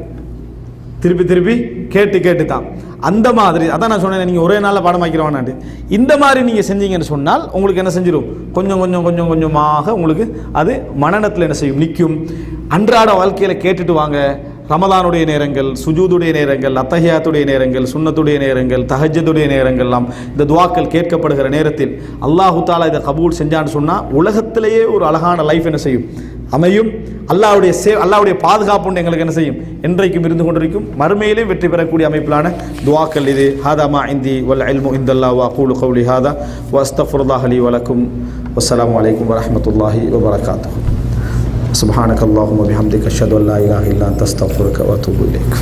திருப்பி கேட்டு தான். அந்த மாதிரி அதான் நான் சொன்னேன், நீங்கள் ஒரே நாளில் பாடமாக்கிறவானாட்டு இந்த மாதிரி நீங்கள் செஞ்சீங்கன்னு சொன்னால் உங்களுக்கு என்ன செஞ்சிடும், கொஞ்சமாக உங்களுக்கு அது மனநத்தில் என்ன செய்யும், நிற்கும். அன்றாட வாழ்க்கையில் கேட்டுட்டு வாங்க. ரமதானுடைய நேரங்கள், சுஜூதுடைய நேரங்கள், அத்தஹியாத்துடைய நேரங்கள், சுன்னத்துடைய நேரங்கள், தஹஜ்ஜுடைய நேரங்கள்லாம் இந்த துவாக்கள் கேட்கப்படுகிற நேரத்தில் அல்லாஹு தாலா இதை கபூல் செஞ்சான்னு சொன்னால் உலகத்திலேயே ஒரு அழகான லைஃப் என்ன செய்யும், அமையும். அல்லாஹ்வுடைய பாதுகாப்பு எங்களுக்கு என்ன செய்யும், என்றைக்கும் இருந்து கொண்டிருக்கும். மறுமையிலே வெற்றி பெறக்கூடிய அமைப்பிலான துவாக்கள் இது. ஹாதா மா இந்தி வல் இல்மு இந்தல்லாஹ் வ அகூலு கௌலி ஹாதா வ அஸ்தக்ஃபிருல்லாஹ லி வ லக்கும். வஸ்ஸலாமு அலைக்கும் வ ரஹ்மத்துல்லாஹி வ பரகாத்துஹு. சுப்ஹானக அல்லாஹும்ம பிஹம்திக அஷ்ஹது அன் லா இலாஹா இல்லா அன்த அஸ்தக்ஃபிருக வ அத்தூபு இலைக்.